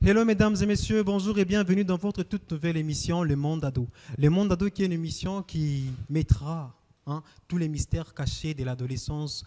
Hello mesdames et messieurs, bonjour et bienvenue dans votre toute nouvelle émission Le Monde Ado. Le Monde Ado qui est une émission qui mettra tous les mystères cachés de l'adolescence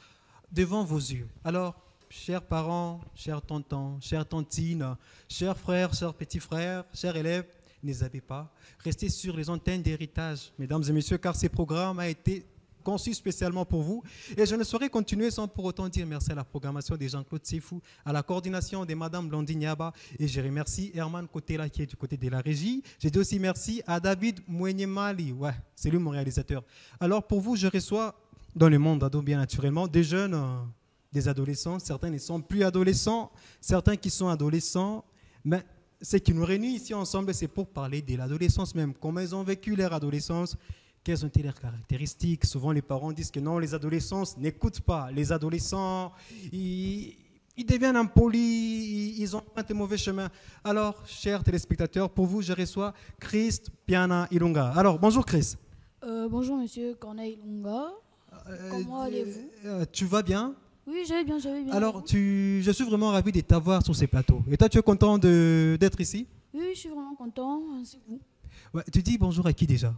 devant vos yeux. Alors, chers parents, chers tontons, chères tontines, chers frères, chers petits frères, chers élèves, ne zappez pas, restez sur les antennes d'héritage, mesdames et messieurs, car ce programme a été conçu spécialement pour vous. Et je ne saurais continuer sans pour autant dire merci à la programmation de Jean-Claude Sefou, à la coordination de Madame Blondine Yaba, et je remercie Herman Kotela qui est du côté de la régie. J'ai dit aussi merci à David Mwenye-Mali, ouais, c'est lui mon réalisateur. Alors pour vous, je reçois dans le monde ado bien naturellement des jeunes, des adolescents, certains ne sont plus adolescents, certains qui sont adolescents, mais ce qui nous réunit ici ensemble, c'est pour parler de l'adolescence même, comment ils ont vécu leur adolescence. Quelles ont été leurs caractéristiques? Souvent, les parents disent que non, les adolescents n'écoutent pas. Les adolescents, ils deviennent impolis, ils ont un mauvais chemin. Alors, chers téléspectateurs, pour vous, je reçois Chris Piana Ilunga. Alors, bonjour Chris. Bonjour monsieur Corneille Ilunga. Comment allez-vous? Tu vas bien? Oui, je vais bien, Alors, je suis vraiment ravi de t'avoir sur ces plateaux. Et toi, tu es content d'être ici? Oui, je suis vraiment content, ainsi que vous. Ouais, tu dis bonjour à qui déjà?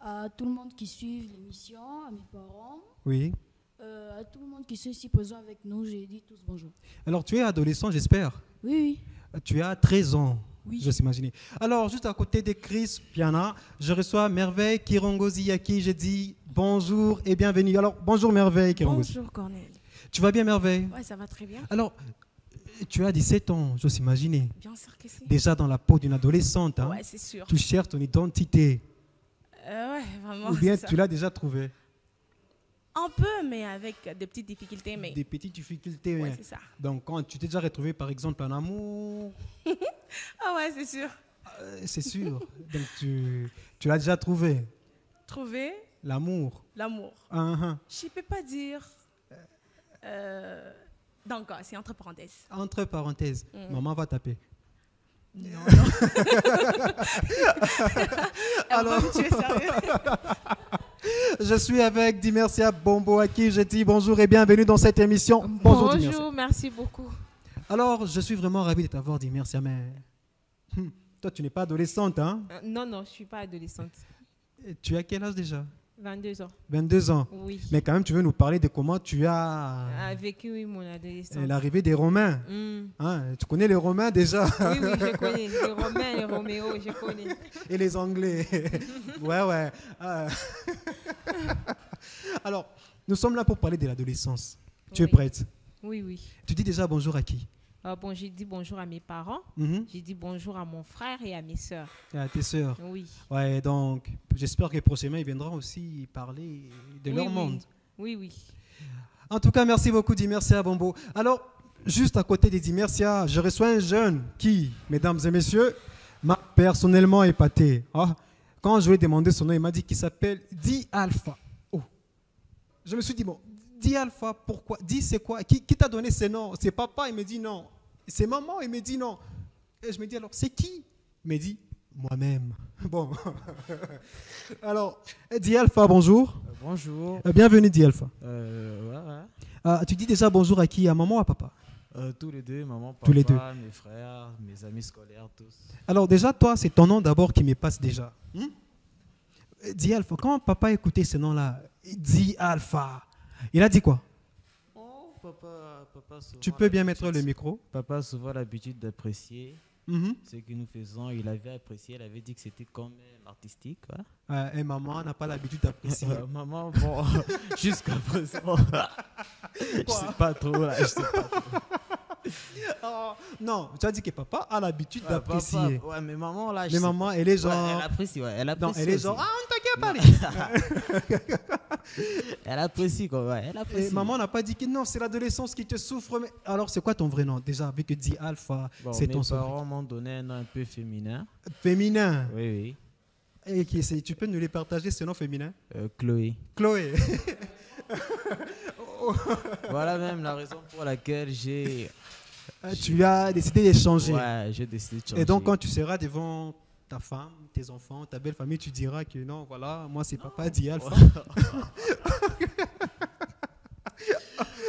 À tout le monde qui suit l'émission, à mes parents, Oui. à tout le monde qui est ici présent avec nous, j'ai dit tous bonjour. Alors, tu es adolescent, j'espère? Oui. Tu as 13 ans, Oui. je s'imagine. Alors, juste à côté de Chris Piana, je reçois Merveille Kirongozi à qui je dis bonjour et bienvenue. Alors, bonjour Merveille Kirongozi. Bonjour Corneille. Tu vas bien Merveille? Ouais, ça va très bien. Alors, tu as 17 ans, je s'imagine. Bien sûr que si. Déjà dans la peau d'une adolescente. Hein? Ouais, c'est sûr. Tu cherches ton identité. Ouais, vraiment. Ou bien c'est tu l'as déjà trouvée? un peu, mais avec des petites difficultés. Mais... Des petites difficultés. Ouais, hein. c'est ça. Donc, quand tu t'es déjà retrouvé, par exemple, en amour, Ah ouais, c'est sûr. c'est sûr. Donc, tu l'as déjà trouvé, Trouver l'amour. l'amour. Je ne peux pas dire. Donc, c'est entre parenthèses. Entre parenthèses, maman va taper. Non. Alors, tu es sérieux? je suis avec Dimercia Bombo à qui je dis bonjour et bienvenue dans cette émission. Bonjour Dimercia. Merci beaucoup. Alors, je suis vraiment ravi de t'avoir Dimercia, mais toi tu n'es pas adolescente, hein? Non, je ne suis pas adolescente. Tu as quel âge déjà? 22 ans. 22 ans. Oui. Mais quand même, tu veux nous parler de comment tu as Vécu, oui, mon adolescence. l'arrivée des Romains. Hein, tu connais les Romains déjà? Oui, je connais. Les Romains, les Roméos, je connais. Et les Anglais. Ouais. Alors, nous sommes là pour parler de l'adolescence. Tu es prête? Oui. Tu dis déjà bonjour à qui? Bon, j'ai dit bonjour à mes parents. J'ai dit bonjour à mon frère et à mes sœurs. À tes sœurs. Oui. Ouais, donc j'espère que prochainement ils viendront aussi parler de leur monde. Oui. En tout cas, merci beaucoup Dimercia Bombo. Alors, juste à côté de Dimercia, je reçois un jeune qui, mesdames et messieurs, m'a personnellement épaté. Quand je lui ai demandé son nom, il m'a dit qu'il s'appelle Di Alpha. Oh. Je me suis dit, bon, Di Alpha, pourquoi? Di, c'est quoi? Qui t'a donné ce nom? C'est papa? Il me dit non. C'est maman? Il me dit non. Et je me dis alors, c'est qui? Il me dit, moi-même. Bon. Alors, Di Alpha, bonjour. Bonjour. Bienvenue, Di Alpha. Ouais. Tu dis déjà bonjour à qui? À maman ou à papa? Tous les deux, maman, papa, Tous les deux. mes frères, mes amis scolaires, tous. Alors déjà, toi, c'est ton nom d'abord qui me passe déjà. Di Alpha, quand papa écoutait ce nom-là, Di Alpha, il a dit quoi? Oh, papa Tu peux bien mettre le micro. Papa a souvent l'habitude d'apprécier ce que nous faisons. Il avait apprécié, il avait dit que c'était quand même artistique. Et maman n'a pas l'habitude d'apprécier. Maman, bon, jusqu'à présent, je sais pas trop. Non, tu as dit que papa a l'habitude d'apprécier. Ouais, mais maman, là, mais maman, elle est genre... elle apprécie, elle apprécie. Non, elle est genre, on t'inquiète pas. Elle apprécie, quoi, ouais, elle apprécie. Et maman n'a pas dit que non, c'est l'adolescence qui te souffre. Mais... Alors, c'est quoi ton vrai nom? Déjà, vu que Di Alpha, c'est ton nom. Mes parents m'ont donné un nom un peu féminin. Féminin? Oui. Et tu peux nous les partager, ce nom féminin? Chloé. Chloé. Voilà même la raison pour laquelle tu as décidé d'échanger. Ouais, j'ai décidé de changer. Et donc, quand tu seras devant ta femme, tes enfants, ta belle famille, tu diras que non, voilà, moi c'est papa Di Alpha.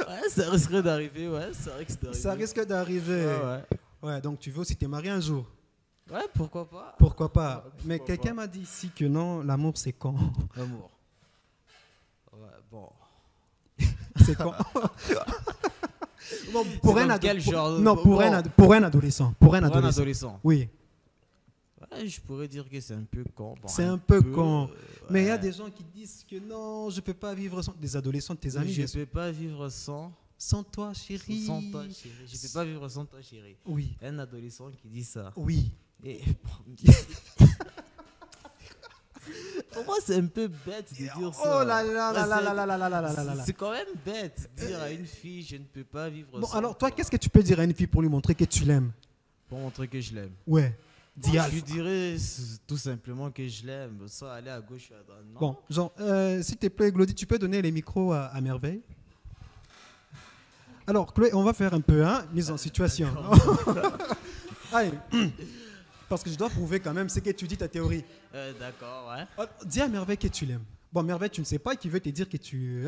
Ouais, ça risquerait d'arriver, Ça risque d'arriver. Ouais. Ouais, donc tu veux aussi te marier un jour. Ouais, pourquoi pas. Pourquoi pas. Mais quelqu'un m'a dit ici que non, l'amour c'est quand. L'amour. Ouais, bon. C'est quand. Bon, pour un quel genre non, pour un adolescent. Pour un adolescent. Oui. Ouais, je pourrais dire que c'est un peu con. Bon, c'est un peu con. Ouais. Mais il y a des gens qui disent que non, je peux pas vivre sans. Des adolescents, tes amis. Je peux pas vivre sans. Sans toi, chérie. Sans toi, chérie. Je peux pas vivre sans toi, chérie. Oui. Un adolescent qui dit ça. Oui. Et pour moi, c'est un peu bête de dire ça. Oh là là là là là là là là là là là. C'est quand même bête de dire à une fille, je ne peux pas vivre sans. Bon, alors toi, qu'est-ce que tu peux dire à une fille pour lui montrer que tu l'aimes? Pour montrer que je l'aime. Ouais. Je lui dirais tout simplement que je l'aime, sans aller à gauche ou à droite. Non. Bon, genre, s'il te plaît, Glody, tu peux donner les micros à Merveille? Alors, Chloé, on va faire un peu mise en situation. Allez, parce que je dois prouver quand même ce que tu dis, ta théorie. D'accord, ouais. Dis à Merveille que tu l'aimes. Bon, Merveille, tu ne sais pas qui veut te dire que tu...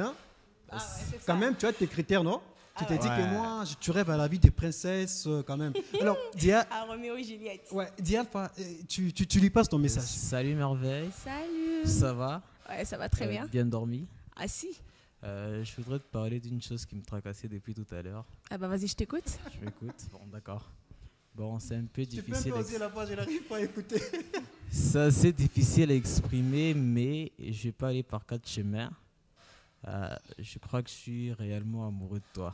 quand même, tu as tes critères, non? Tu te dis que moi, tu rêves à la vie des princesses, quand même. Alors, Dia... À Roméo et Juliette. Ouais, Dia, tu lui passes ton message. Salut Merveille. Salut. Ça va? Ouais, ça va très bien. Bien dormi? Ah si. Je voudrais te parler d'une chose qui me tracassait depuis tout à l'heure. Ah bah vas-y, je t'écoute. Je m'écoute. Bon, d'accord. Bon, c'est un peu difficile. Tu peux me poser la voix, je n'arrive pas à écouter. C'est assez difficile à exprimer, mais je vais pas aller par quatre chemins. Je crois que je suis réellement amoureux de toi.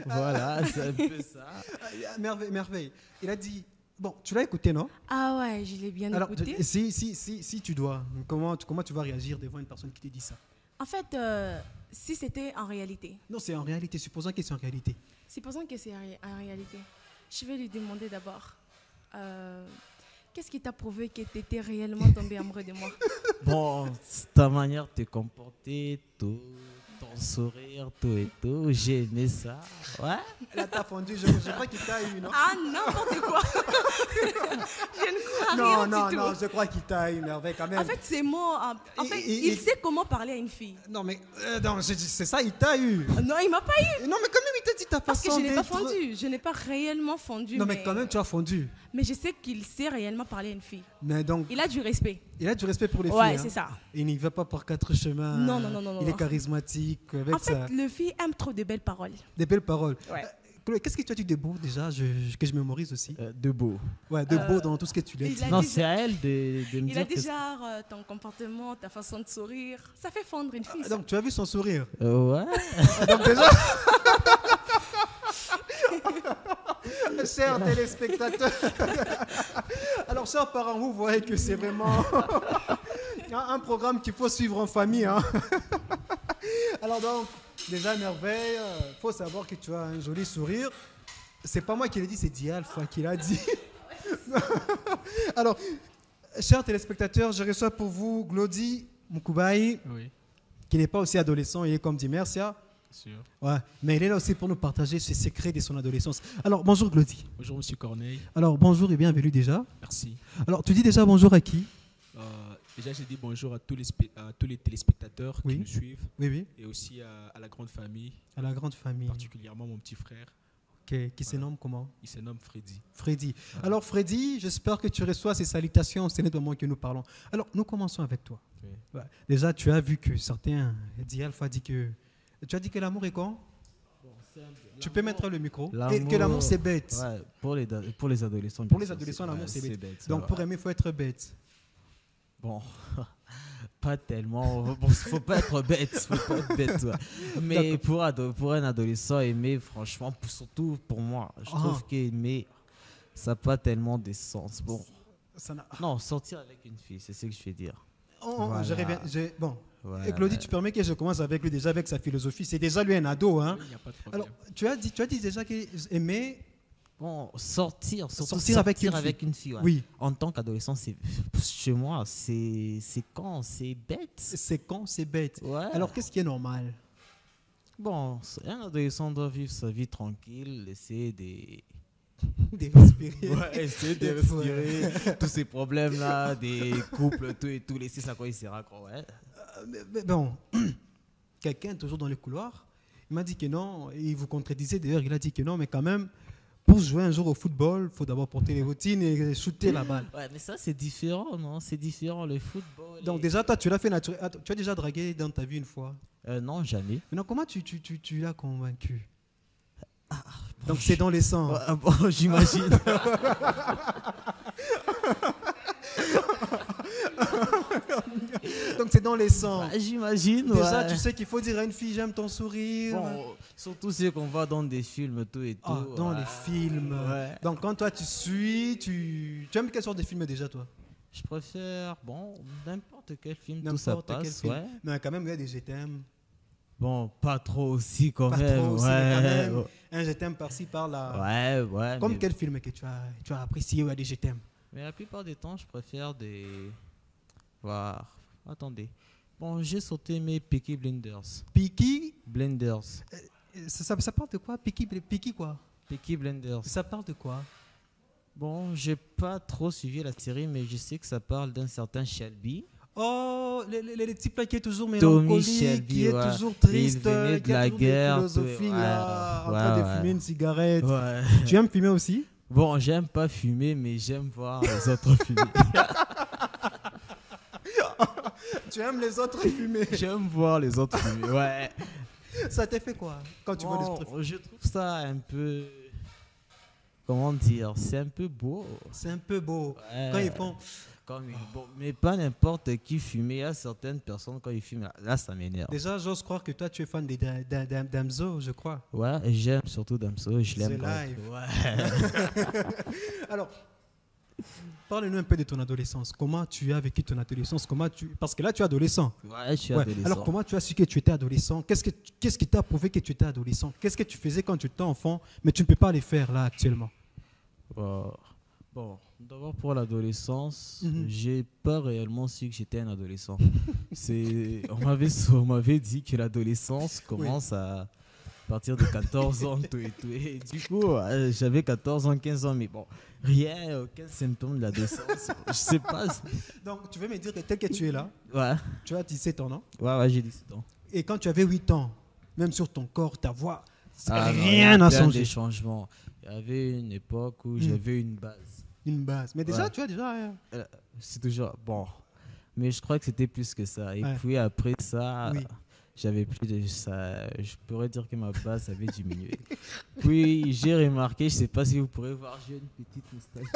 Voilà, c'est un peu ça. Merveille. Il a dit... Bon, tu l'as écouté, non? Ah ouais, je l'ai bien écouté. Alors, si tu dois, comment tu vas réagir devant une personne qui te dit ça? En fait, si c'était en réalité. Non, c'est en réalité. Supposons que c'est en réalité. Supposons que c'est en réalité. Je vais lui demander d'abord, qu'est-ce qui t'a prouvé que tu étais réellement tombé amoureux de moi? Bon, ta manière de te comporter, tout, ton sourire, tout et tout, j'ai aimé ça. Ouais. Là, t'as fondu, je crois qu'il t'a eu, non? Ah, n'importe quoi. Je ne crois rien du tout. Non, je crois qu'il t'a eu, Merveille, quand même. En fait, c'est moi. En fait, il sait comment parler à une fille. Non, mais non, c'est ça, il t'a eu. Non, il m'a pas eu. Non, mais quand même, il t'a dit ta Parce que façon je n'ai pas d'être. fondu. Je n'ai pas réellement fondu. Non, mais quand même, tu as fondu. Mais je sais qu'il sait réellement parler à une fille. Mais donc, Il a du respect. il a du respect pour les filles. Ouais, c'est ça. Il n'y va pas par quatre chemins. Non. Il est charismatique. Avec En fait, le fille aime trop de belles paroles. Des belles paroles. Ouais. Chloé, qu'est-ce que tu as dit de beau déjà, que je mémorise aussi? De beau. Ouais, de beau dans tout ce que tu l'as dit. Non, c'est à elle de me Il dire a dit genre ton comportement, ta façon de sourire. Ça fait fondre une fille. Donc, tu as vu son sourire? Ouais. Donc, déjà... Chers téléspectateurs, alors chers parents, vous voyez que c'est vraiment un programme qu'il faut suivre en famille. Alors donc, déjà Merveille, faut savoir que tu as un joli sourire. C'est pas moi qui l'ai dit, c'est Dia Alpha qui l'a dit. Alors, chers téléspectateurs, je reçois pour vous Glody Mukoubaï, qui n'est pas aussi adolescent, il est comme dit Mercia. Sûr. Ouais, mais il est là aussi pour nous partager ses secrets de son adolescence. Alors, bonjour Glody. Bonjour Monsieur Corneille. Alors, bonjour et bienvenue déjà. Merci. Alors, tu dis déjà bonjour à qui? Déjà, j'ai dit bonjour à tous les téléspectateurs qui nous suivent. Oui. Et aussi à la grande famille. À la grande famille. Particulièrement mon petit frère. Qui se nomme comment? Il se nomme Freddy. Freddy. Voilà. Alors, Freddy, j'espère que tu reçois ces salutations. C'est le moment que nous parlons. Alors, nous commençons avec toi. Oui. Ouais. Déjà, tu as vu que certains... Dia Alpha dit que... Tu as dit que l'amour est quoi? Tu peux mettre le micro. Et que l'amour, c'est bête. Ouais, pour les adolescents. Pour les adolescents, l'amour, c'est bête. Donc, pour aimer, il faut être bête. Bon, pas tellement. Bon, faut pas être bête. Faut pas être bête. Ouais. Mais pour un adolescent, aimer, franchement, surtout pour moi, je trouve qu'aimer, ça n'a pas tellement de sens. Bon. Non, sortir avec une fille, c'est ce que je vais dire. Voilà. Je reviens. Bon. Voilà, et Glody, tu permets que je commence avec lui déjà avec sa philosophie. C'est déjà lui un ado, hein. Oui, y a pas de problème. Alors, tu as dit déjà qu'aimer. Bon, sortir avec une fille. Ouais. Oui. En tant qu'adolescent, chez moi, c'est quand, c'est bête. C'est quand, c'est bête. Ouais. Alors, qu'est-ce qui est normal? Bon, un adolescent doit vivre sa vie tranquille, essayer de respirer. Ouais, essayer de respirer tous ces problèmes-là, des couples, tout et tout, laisser ça quoi, il sera quoi, ouais. Mais bon, quelqu'un toujours dans le couloir, il m'a dit que non, il vous contredisait d'ailleurs, il a dit que non, mais quand même, pour jouer un jour au football, il faut d'abord porter les bottines et shooter la balle. Ouais, mais ça, c'est différent, non? C'est différent, le football. Donc déjà, toi, tu l'as fait naturel. Attends, tu as déjà dragué dans ta vie une fois? Non, jamais. Maintenant, comment tu l'as convaincu? Donc c'est dans les sangs. Bon, j'imagine. Donc c'est dans les sangs. J'imagine. Déjà, ouais. tu sais qu'il faut dire à une fille j'aime ton sourire. Bon, surtout ceux qu'on voit dans des films, tout et tout. Ah, dans les films. Ouais. Donc quand toi tu suis, tu aimes quelle sorte de film déjà toi? Je préfère, bon, n'importe quel film, tout N'importe ça quel passe, film. ouais. Mais quand même, il y a des je t'aime. Bon, pas trop aussi quand Pas même. trop aussi, mais ouais. quand même. Un je t'aime par-ci, par-là. Ouais. Comme mais... quel film que tu as apprécié ou a des je t'aime? Mais la plupart des temps, je préfère des... Voir. Attendez. Bon, j'ai sauté mes Peaky Blinders. Peaky Blinders. ça parle de quoi? Peaky quoi? Peaky Blinders. Ça parle de quoi? Bon, j'ai pas trop suivi la série, mais je sais que ça parle d'un certain Shelby. Oh, les types là qui est toujours Tommy mélancolique, Shelby, qui est ouais. toujours triste, Il venait de qui a la toujours guerre, des philosophies tout, là, en ouais, train de ouais. fumer une cigarette. Ouais. Tu aimes fumer aussi? Bon, j'aime pas fumer, mais j'aime voir les autres fumer. Tu aimes les autres fumer? J'aime voir les autres fumer, ouais. Ça t'a fait quoi quand tu vois les autres fumer? Je trouve ça un peu... Comment dire? C'est un peu beau. C'est un peu beau. Ouais. Quand ils font... Bon, mais pas n'importe qui fume. Il y a certaines personnes, quand ils fument, là ça m'énerve. Déjà, j'ose croire que toi, tu es fan d'Amzo, je crois. Ouais, et j'aime surtout Damso, je l'aime. C'est live. Ouais. Alors, parle-nous un peu de ton adolescence. Comment tu as vécu ton adolescence? Parce que là, tu es adolescent. Ouais, je suis Ouais. adolescent. Alors, comment tu as su que tu étais adolescent? Qu'est-ce qui t'a prouvé que tu étais adolescent? Qu'est-ce que tu faisais quand tu étais enfant, mais tu ne peux pas les faire là actuellement? Bon, d'abord pour l'adolescence, Mhm. j'ai pas réellement su que j'étais un adolescent. On m'avait dit que l'adolescence commence à partir de 14 ans, tout et tout. Et du coup, j'avais 14 ans, 15 ans, mais bon, rien, aucun symptôme de l'adolescence. Je sais pas. Donc, tu veux me dire que tel que tu es là, Ouais, tu as 17 ans, non? ouais, j'ai 17 ans. Et quand tu avais 8 ans, même sur ton corps, ta voix, Ah, non, rien il y n'a a plein changé. des changements. Il y avait une époque où j'avais une base. Une base. Mais déjà, Ouais. tu as déjà... C'est toujours bon, mais je crois que c'était plus que ça. Et Ouais. puis après ça, Oui. j'avais plus de ça. Je pourrais dire que ma base avait diminué. Puis j'ai remarqué, je sais pas si vous pourrez voir, j'ai une petite moustache.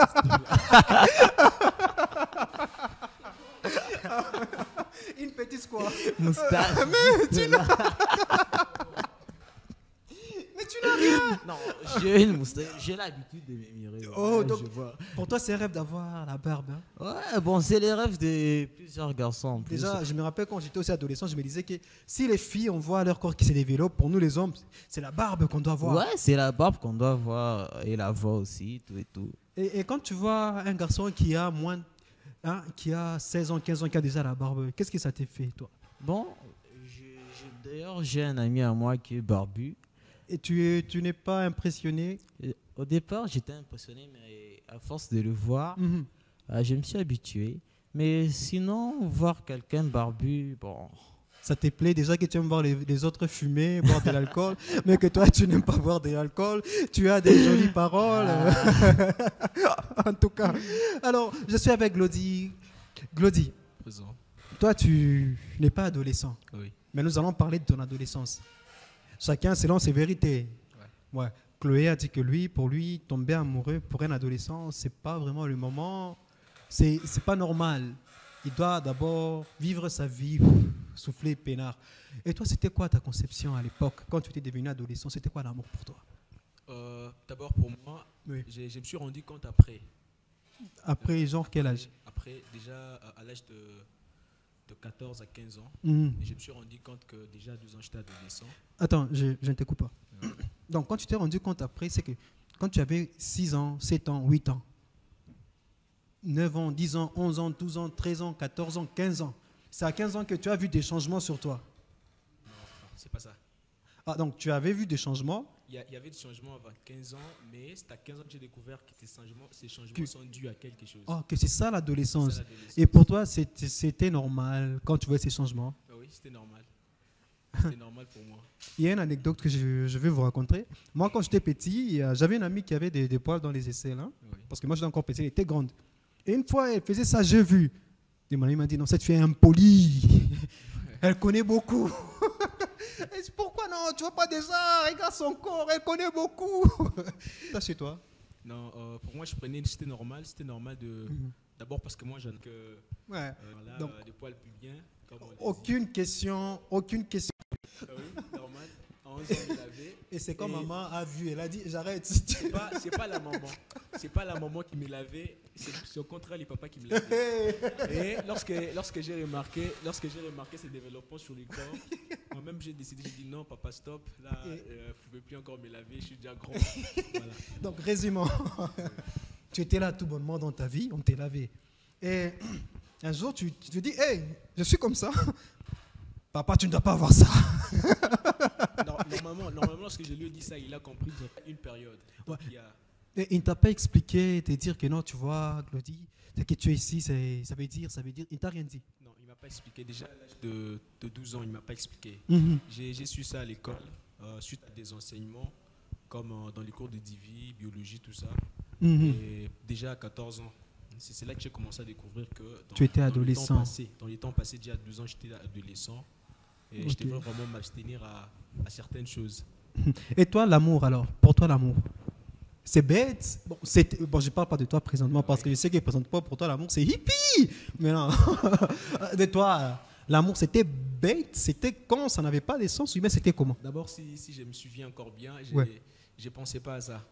Une petite quoi? Moustache. Mais tu n'as rien. Non, j'ai une moustache. J'ai l'habitude de me mirer. Oh, Ouais, donc- je vois. Pour toi, c'est un rêve d'avoir la barbe. Hein? Ouais, bon, c'est les rêves de plusieurs garçons. En plus. Déjà, je me rappelle quand j'étais aussi adolescent, je me disais que si les filles, on voit leur corps qui se développe, pour nous les hommes, c'est la barbe qu'on doit voir. Ouais, c'est la barbe qu'on doit voir et la voix aussi, tout et tout. Et quand tu vois un garçon qui a qui a 16 ans, 15 ans, qui a déjà la barbe, qu'est-ce que ça t'a fait, toi? Bon, d'ailleurs, j'ai un ami à moi qui est barbu. Et tu n'es pas impressionné? Et au départ, j'étais impressionné, mais à force de le voir, Mhm. je me suis habitué. Mais sinon, voir quelqu'un barbu, bon, Ça te plaît déjà que tu aimes voir les autres fumer, boire de l'alcool, mais que toi, tu n'aimes pas boire de l'alcool. Tu as des jolies paroles. En tout cas. Alors, je suis avec Glody. Glody, Présent. toi, tu n'es pas adolescent, Oui. mais nous allons parler de ton adolescence. Chacun selon ses vérités. Ouais. Chloé a dit que pour lui, tomber amoureux pour un adolescent, c'est pas vraiment le moment. C'est pas normal. Il doit d'abord vivre sa vie, souffler peinard. Et toi, c'était quoi ta conception à l'époque, quand tu étais devenu adolescent? C'était quoi l'amour pour toi? D'abord, pour moi, Oui. je me suis rendu compte après. Après, genre, quel âge? Après, déjà à l'âge de 14 à 15 ans, Mhm. je me suis rendu compte que déjà à 12 ans, j'étais adolescent. Attends, je ne te coupe pas. Donc, quand tu t'es rendu compte après, c'est que quand tu avais 6 ans, 7 ans, 8 ans, 9 ans, 10 ans, 11 ans, 12 ans, 13 ans, 14 ans, 15 ans, c'est à 15 ans que tu as vu des changements sur toi. Non, c'est pas ça. Ah, donc tu avais vu des changements. Il y avait des changements avant 15 ans, mais c'est à 15 ans que j'ai découvert que ces changements sont dus à quelque chose. Oh, que c'est ça l'adolescence. C'est ça, l'adolescence. Et pour toi, c'était normal quand tu vois ces changements. Ah oui, c'était normal. C'était normal pour moi. Il y a une anecdote que je vais vous raconter. Moi, quand j'étais petit, j'avais une amie qui avait des poils dans les aisselles. Hein, Oui. parce que moi, j'étais encore petit, elle était grande. Et une fois, elle faisait ça, j'ai vu. Et mon ami m'a dit, non, cette fille est impolie. Elle connaît beaucoup. Et c'est pourquoi non, tu vois pas déjà, regarde son corps, elle connaît beaucoup. Ça chez toi? Non, pour moi, c'était normal. C'était normal de... D'abord parce que moi, j'en ai que... Ouais. Voilà, Donc, des poils pubiens. Comme on les dit. aucune question. Ah oui, normal. À 11 ans, il avait. Et c'est quand Et- maman a vu, elle a dit, j'arrête. C'est pas la maman. C'est pas la maman qui me lavait. C'est au contraire les papas qui me lavaient. Et lorsque j'ai remarqué ces développements sur le corps, moi-même j'ai dit non papa stop. Là, vous ne pouvez plus encore me laver. Je suis déjà grand. Voilà. Donc, résumons. Tu étais là tout bonnement dans ta vie, on t'est lavé. Et un jour, tu te dis, hey, je suis comme ça. Papa, tu ne dois pas avoir ça. Normalement, lorsque je lui ai dit ça, il a compris une période. Donc, Ouais. il y a- Et il ne t'a pas expliqué, te dire que non, tu vois, Claudie, c'est que tu es ici, ça veut dire, il ne t'a rien dit. non, il ne m'a pas expliqué. Déjà à l'âge de 12 ans, il ne m'a pas expliqué. Mhm. J'ai su ça à l'école, suite à des enseignements, comme dans les cours de divi, biologie, tout ça. Mhm. Et déjà à 14 ans, c'est là que j'ai commencé à découvrir que Tu étais adolescent. Dans les temps passés, déjà à 12 ans, j'étais adolescent. Et je Ok. devais vraiment m'abstenir à certaines choses. Et toi, l'amour alors, pour toi, l'amour, c'est bête. Bon, je ne parle pas de toi présentement parce que je sais que présentement, pour toi, l'amour, c'est hippie. Mais non, de toi, l'amour, c'était bête. C'était quand ça n'avait pas de sens humain, c'était comment? D'abord, si je me souviens encore bien, Ouais. je ne pensais pas à ça.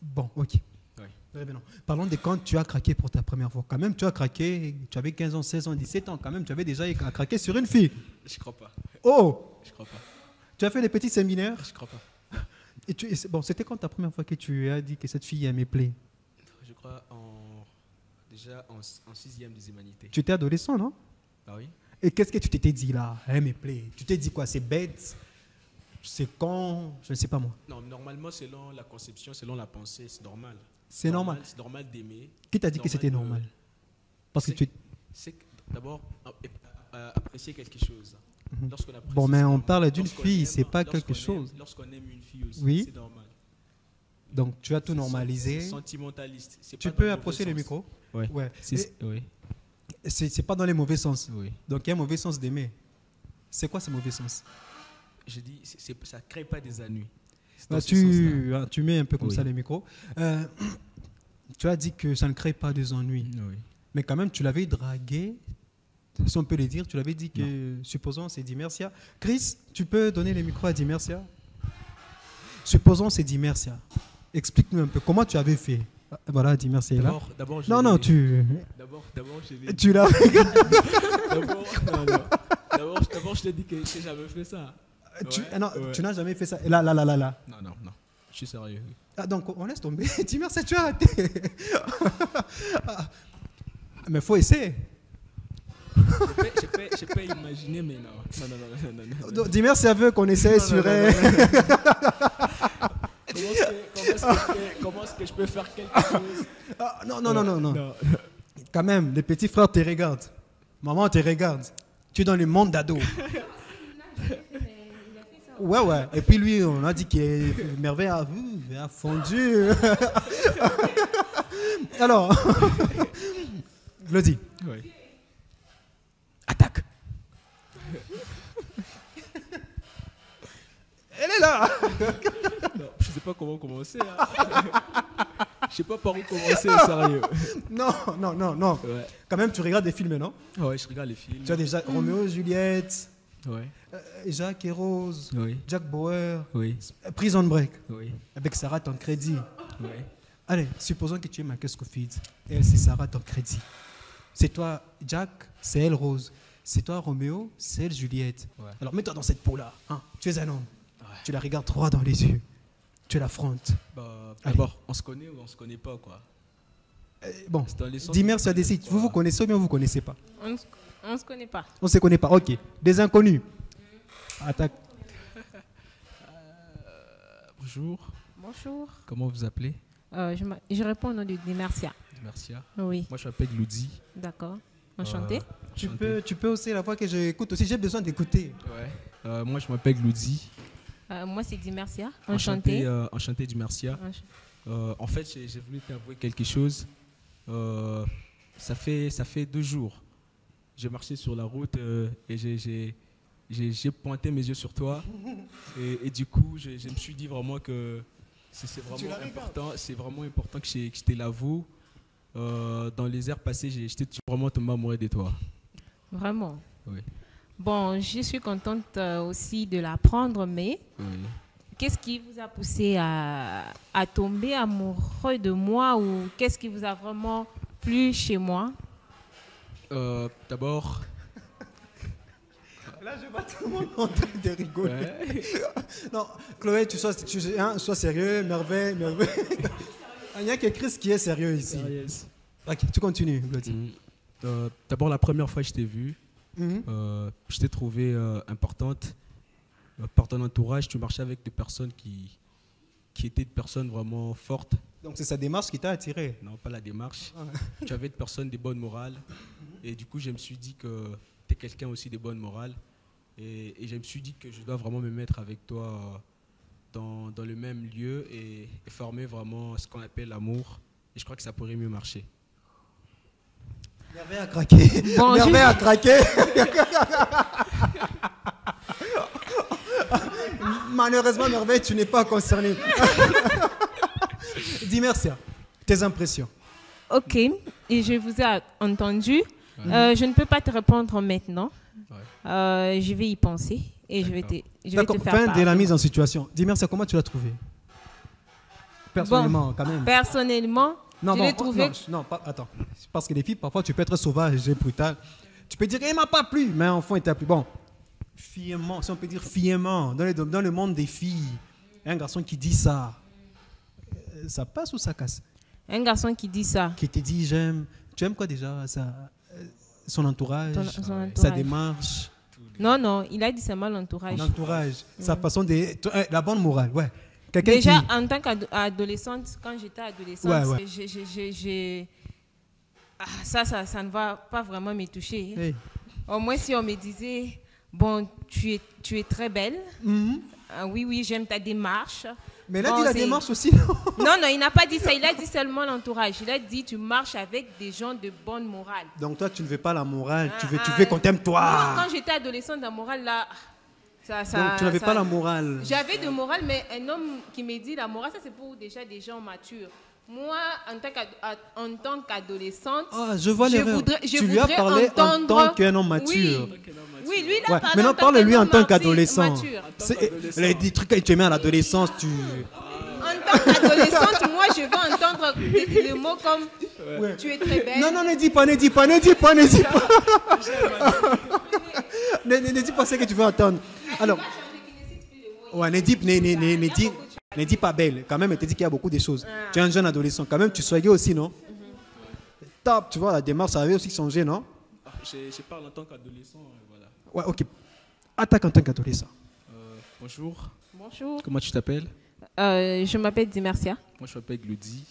Bon, ok. Ouais. Très bien, non. Parlons de quand tu as craqué pour ta première fois. Quand même, tu as craqué, tu avais 15 ans, 16 ans, 17 ans. Quand même, tu avais déjà craqué sur une fille. Je crois pas. Oh, Je crois pas. tu as fait des petits séminaires. Je crois pas. Bon, c'était quand ta première fois que tu as dit que cette fille aimait plaît? Je crois déjà en 6e des humanités. Tu étais adolescent, non? Ah oui. Et qu'est-ce que tu t'étais dit là? Elle me plaît. Tu t'es dit quoi? C'est bête? C'est quand? Je ne sais pas moi. Non, normalement, selon la conception, selon la pensée, c'est normal. C'est normal. C'est normal d'aimer. Qui t'a dit que c'était normal? Parce que tu... C'est d'abord apprécier quelque chose. Mhm. Lorsqu'on apprécie, Bon, mais c'est on normal. parle d'une Lorsqu'on fille, aime- c'est pas lorsqu'on quelque aime- chose. Lorsqu'on aime une fille aussi, Oui. c'est normal. Donc tu as tout C'est normalisé. sentimentaliste. C'est Tu pas dans peux le approcher mauvais le sens. micro? Ouais. Ouais. Oui. C'est pas dans les mauvais sens. Oui. Donc il y a un mauvais sens d'aimer. C'est quoi ce mauvais sens? Je dis, ça crée pas des ennuis. C'est Bah, dans ce sens-là. tu mets un peu comme Oui. ça le micro. Tu as dit que ça ne crée pas des ennuis. Oui. Mais quand même, tu l'avais dragué, si on peut le dire. Tu l'avais dit que, supposons, c'est Dimercia. Chris, tu peux donner le micro à Dimercia? Supposons, c'est Dimercia. Explique-nous un peu comment tu avais fait. Voilà, Dimercia est là. D'abord, je Non, l'ai- non, tu D'abord, je l'ai. l'as. D'abord, je t'ai dit que j'avais fait ça. Non, Ouais. tu n'as jamais fait ça. Là. Non. Je suis sérieux. Ah, donc, on laisse tomber. Dimercia, tu as raté. Mais il faut essayer. Je peux imaginer, mais non. Donc, Dimercia veut qu'on essaye sur elle. Comment est-ce que je peux faire quelque chose? Ah, non. Quand même, les petits frères te regardent. Maman te regarde. Tu es dans le monde d'ado. Ouais. Et puis lui, on a dit que Merveille a fondu. Alors, Glody, Oui. attaque. Elle est là. Non, je sais pas comment commencer. Je sais pas par où commencer, sérieux. Non. Ouais. Quand même, tu regardes des films, non? Ouais, je regarde les films. Tu as déjà Roméo et Juliette, Ouais. Jacques et Rose, Oui. Jack Bauer, Oui. Prison Break, Oui. avec Sarah Tancredi. Oui. Allez, supposons que tu es Michael Scofield. Elle, c'est Sarah Tancredi. C'est toi, Jack, c'est elle, Rose. C'est toi, Roméo, c'est elle, Juliette. Ouais. Alors, mets-toi dans cette peau-là. Hein. Tu es un homme. Ouais. Tu la regardes droit dans les yeux. Tu l'affrontes. Bah, Allez. d'abord, on se connaît ou on se connaît pas, quoi. Bon, C'est un leçon. dis merci à décide. Vous vous connaissez ou bien vous ne connaissez pas? On ne se connaît pas. On ne se connaît pas. Ok. Des inconnus. Attaque. Bonjour. Bonjour. Comment vous appelez? Je réponds au nom de Dimercia. Merci. Oui, Moi, je m'appelle Ludi. d'accord. Enchanté. Tu peux aussi la voix que j'écoute aussi. J'ai besoin d'écouter. Ouais. Moi, je m'appelle Gloudi. Moi, c'est Dimercia. Enchanté. Enchanté Dimercia. En fait, j'ai voulu t'avouer quelque chose. Ça fait 2 jours. J'ai marché sur la route et j'ai pointé mes yeux sur toi. Et du coup, je me suis dit vraiment que c'est vraiment important. C'est vraiment important que je te l'avoue. Dans les heures passées, j'étais vraiment tombé amoureux de toi. Vraiment? Oui. Bon, je suis contente aussi de l'apprendre, mais qu'est-ce qui vous a poussé à tomber amoureux de moi ou qu'est-ce qui vous a vraiment plu chez moi? D'abord... Là, je vois tout le monde en train de rigoler. Ouais. Non, Chloé, tu sois sérieux, merveille. Il n'y a que Chris qui est sérieux ici. Yes. Ok, tu continues, Glody. D'abord, la première fois que je t'ai vu, je t'ai trouvé importante. Par ton entourage, tu marchais avec des personnes qui étaient des personnes vraiment fortes. Donc c'est sa démarche qui t'a attiré? Non, pas la démarche. Tu avais des personnes de bonne morale. Et du coup, je me suis dit que tu es quelqu'un aussi de bonne morale. Et je me suis dit que je dois vraiment me mettre avec toi dans le même lieu et former vraiment ce qu'on appelle l'amour. Et je crois que ça pourrait mieux marcher. Merveille a craqué. Bon, Merveille a craqué. Malheureusement, Merveille, tu n'es pas concerné. Dis merci. Tes impressions. Ok, et je vous ai entendu. Je ne peux pas te répondre maintenant. Je vais y penser et je vais te faire fin part. de la mise en situation. Dis merci, comment tu l'as trouvé? Personnellement, quand même. Personnellement, je l'ai trouvé... Attends. Parce que les filles, parfois, tu peux être sauvage et brutal. Tu peux dire, il ne m'a pas plu, mais enfant, il t'a plu. Bon, fièrement, si on peut dire fièrement, dans le monde des filles, un garçon qui dit ça, ça passe ou ça casse? Un garçon qui dit ça. Qui te dit, j'aime. Tu aimes quoi déjà son entourage, sa démarche? Non, il a dit seulement l'entourage. L'entourage, sa façon de... La bonne morale, ouais. Déjà, en tant qu'adolescente, quand j'étais adolescente, ça ne va pas vraiment me toucher. Hey. Au moins, si on me disait, bon, tu es très belle. Oui, j'aime ta démarche. Mais il a dit la démarche aussi, non, il n'a pas dit ça. Il a dit seulement l'entourage. Il a dit, tu marches avec des gens de bonne morale. Donc toi, tu ne veux pas la morale. Tu veux qu'on t'aime toi. Non, quand j'étais adolescente, la morale, là... Donc tu n'avais pas la morale. J'avais de morale, mais un homme qui me dit la morale, ça c'est pour déjà des gens matures. Moi, en tant qu'adolescente, je vois l'erreur. Tu lui as parlé en tant qu'un homme mature. Oui, lui, il a parlé. Maintenant, parle-lui en tant qu'adolescent. Les trucs que tu aimais à l'adolescence, tu... En tant qu'adolescente, moi, je veux entendre le mot comme tu es très belle. Non, ne dis pas. Ne dis pas ce que tu veux entendre. Alors, ne dis pas belle. Quand même, elle te dit qu'il y a beaucoup de choses. Tu es un jeune adolescent. Quand même, tu soyais aussi, non? Top, tu vois, la démarche, ça avait aussi changé, non? Je parle en tant qu'adolescent, voilà. Ouais, ok. Attaque en tant qu'adolescent. Bonjour. Bonjour. Comment tu t'appelles? Je m'appelle Dimercia. Moi, je m'appelle Glody.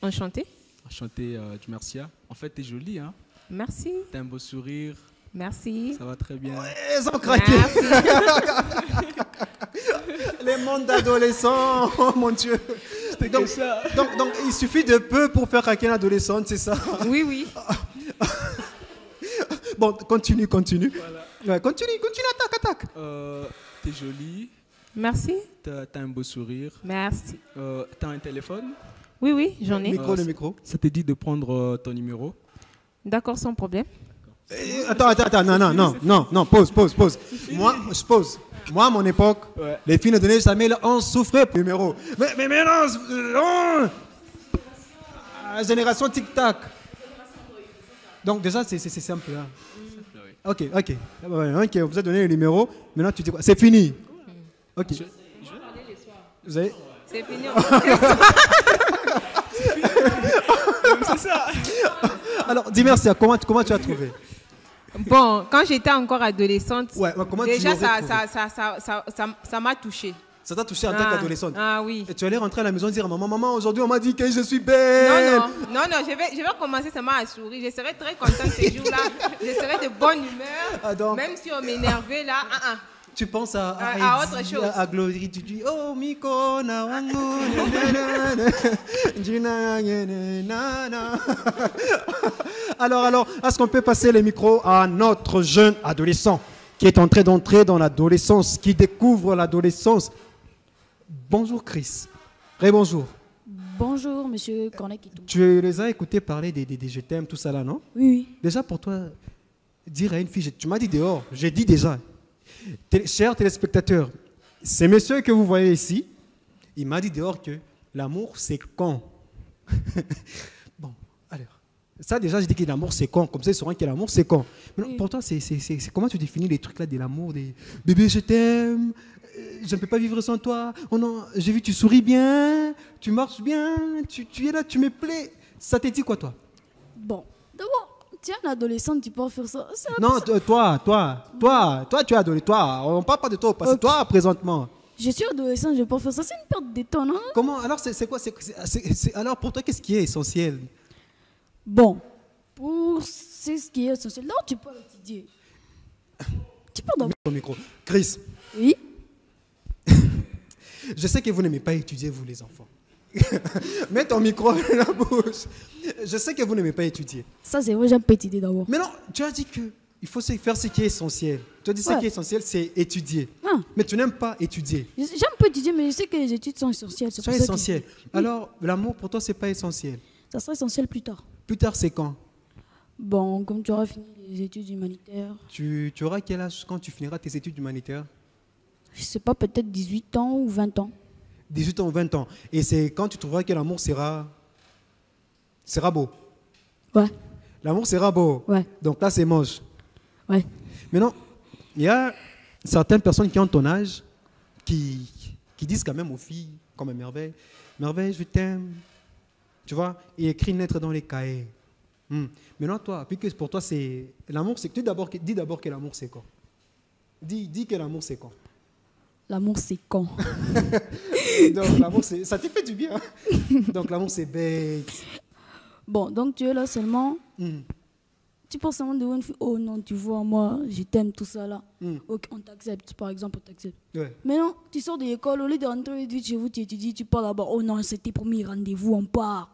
Enchantée. Enchanté, Dimercia. En fait, t'es jolie, hein? Merci. T'as un beau sourire. Merci. Ça va très bien. Ouais, ils ont craqué. Les mondes d'adolescents, oh mon Dieu. Donc, il suffit de peu pour faire craquer une adolescente, c'est ça? Oui. Bon, continue. Voilà. Ouais, continue, attaque. T'es jolie. Merci. T'as un beau sourire. Merci. T'as un téléphone? Oui, j'en ai. Le micro. Ça te dit de prendre ton numéro? D'accord, sans problème. Attends, non, pause. Moi, je pose. Moi, à mon époque, les filles ne donnaient jamais, on souffrait pour le numéro. Mais non, génération tic-tac. Donc déjà, c'est simple. Hein. Ok, on vous a donné le numéro. Maintenant, tu dis quoi? C'est fini. Ok. Vous avez... C'est fini. C'est ça. Alors, dis merci. Comment tu as trouvé? Bon, quand j'étais encore adolescente, déjà ça m'a touchée. Ça t'a touché en tant qu'adolescente? Ah oui. Et tu allais rentrer à la maison et dire, maman, aujourd'hui on m'a dit que je suis belle. Non, je vais commencer seulement à sourire. Je serai très contente ce jour-là. Je serai de bonne humeur. Même si on m'énervait là. Tu penses À autre chose. À Glory, tu dis oh Miko na wangu alors, est-ce qu'on peut passer le micro à notre jeune adolescent qui est en train d'entrer dans l'adolescence, qui découvre l'adolescence? Bonjour Chris. Bonjour. Bonjour, monsieur Cornekitou. Tu les as écoutés parler des je t'aime, tout ça là, non? Oui, Déjà pour toi, dire à une fille, tu m'as dit dehors, j'ai dit déjà. Chers téléspectateurs, ces messieurs que vous voyez ici, il m'a dit dehors que l'amour c'est con. Bon, alors, ça déjà j'ai dit que l'amour c'est con, comme ça ils sauront que l'amour c'est con. Mais non, Oui. pour toi, c'est comment tu définis les trucs là de l'amour, des bébés je t'aime, je ne peux pas vivre sans toi, oh non, j'ai vu tu souris bien, tu marches bien, tu es là, tu me plais. Ça te dit quoi toi? bon. D'abord, tu es un adolescent, tu peux faire ça. Non, toi, tu es adolescent, toi, on ne parle pas de toi, parce que Ok. toi, présentement. Je suis adolescent, je peux faire ça. C'est une perte de temps, non? Comment, alors, c'est quoi alors, pour toi, qu'est-ce qui est essentiel? Bon, pour c'est ce qui est essentiel. Là, tu peux étudier. Tu peux d'abord. Au micro. Chris, Oui, je sais que vous n'aimez pas étudier, vous, les enfants. Mets ton micro dans la bouche. Je sais que vous n'aimez pas étudier. ça c'est vrai, j'aime pas étudier d'abord. Mais non, tu as dit qu'il faut faire ce qui est essentiel. Tu as dit ce Ouais. qui est essentiel, c'est étudier. Ah, Mais tu n'aimes pas étudier. j'aime pas étudier, mais je sais que les études sont essentielles. C'est pour ça que- essentiel. Alors, l'amour, pour toi, c'est pas essentiel. Ça sera essentiel plus tard. Plus tard, c'est quand? Bon, comme tu auras fini les études humanitaires, Tu auras quel âge quand tu finiras tes études humanitaires? je sais pas, peut-être 18 ans ou 20 ans. 18 ans ou 20 ans. Et c'est quand tu trouveras que l'amour sera beau. Ouais, L'amour sera beau. ouais, Donc là, c'est moche. ouais. Maintenant, il y a certaines personnes qui ont ton âge qui disent quand même aux filles, comme à Merveille, Merveille, je t'aime. Tu vois, et écrit une lettre dans les cahiers. Maintenant, toi, puisque pour toi, c'est l'amour, c'est dis d'abord que l'amour, c'est quoi? Dis que l'amour, c'est quoi? L'amour c'est con. Donc, l'amour, ça te fait du bien. Donc, l'amour, c'est bête. Bon, donc tu es là seulement, Hmm. tu penses seulement de une fille, oh non, tu vois, moi, je t'aime, tout ça là. Hmm. Ok, on t'accepte, par exemple, on t'accepte. Ouais. Mais non, tu sors de l'école, au lieu de rentrer vite chez vous, tu étudies, tu pars là-bas, oh non, c'était premier rendez-vous, on part.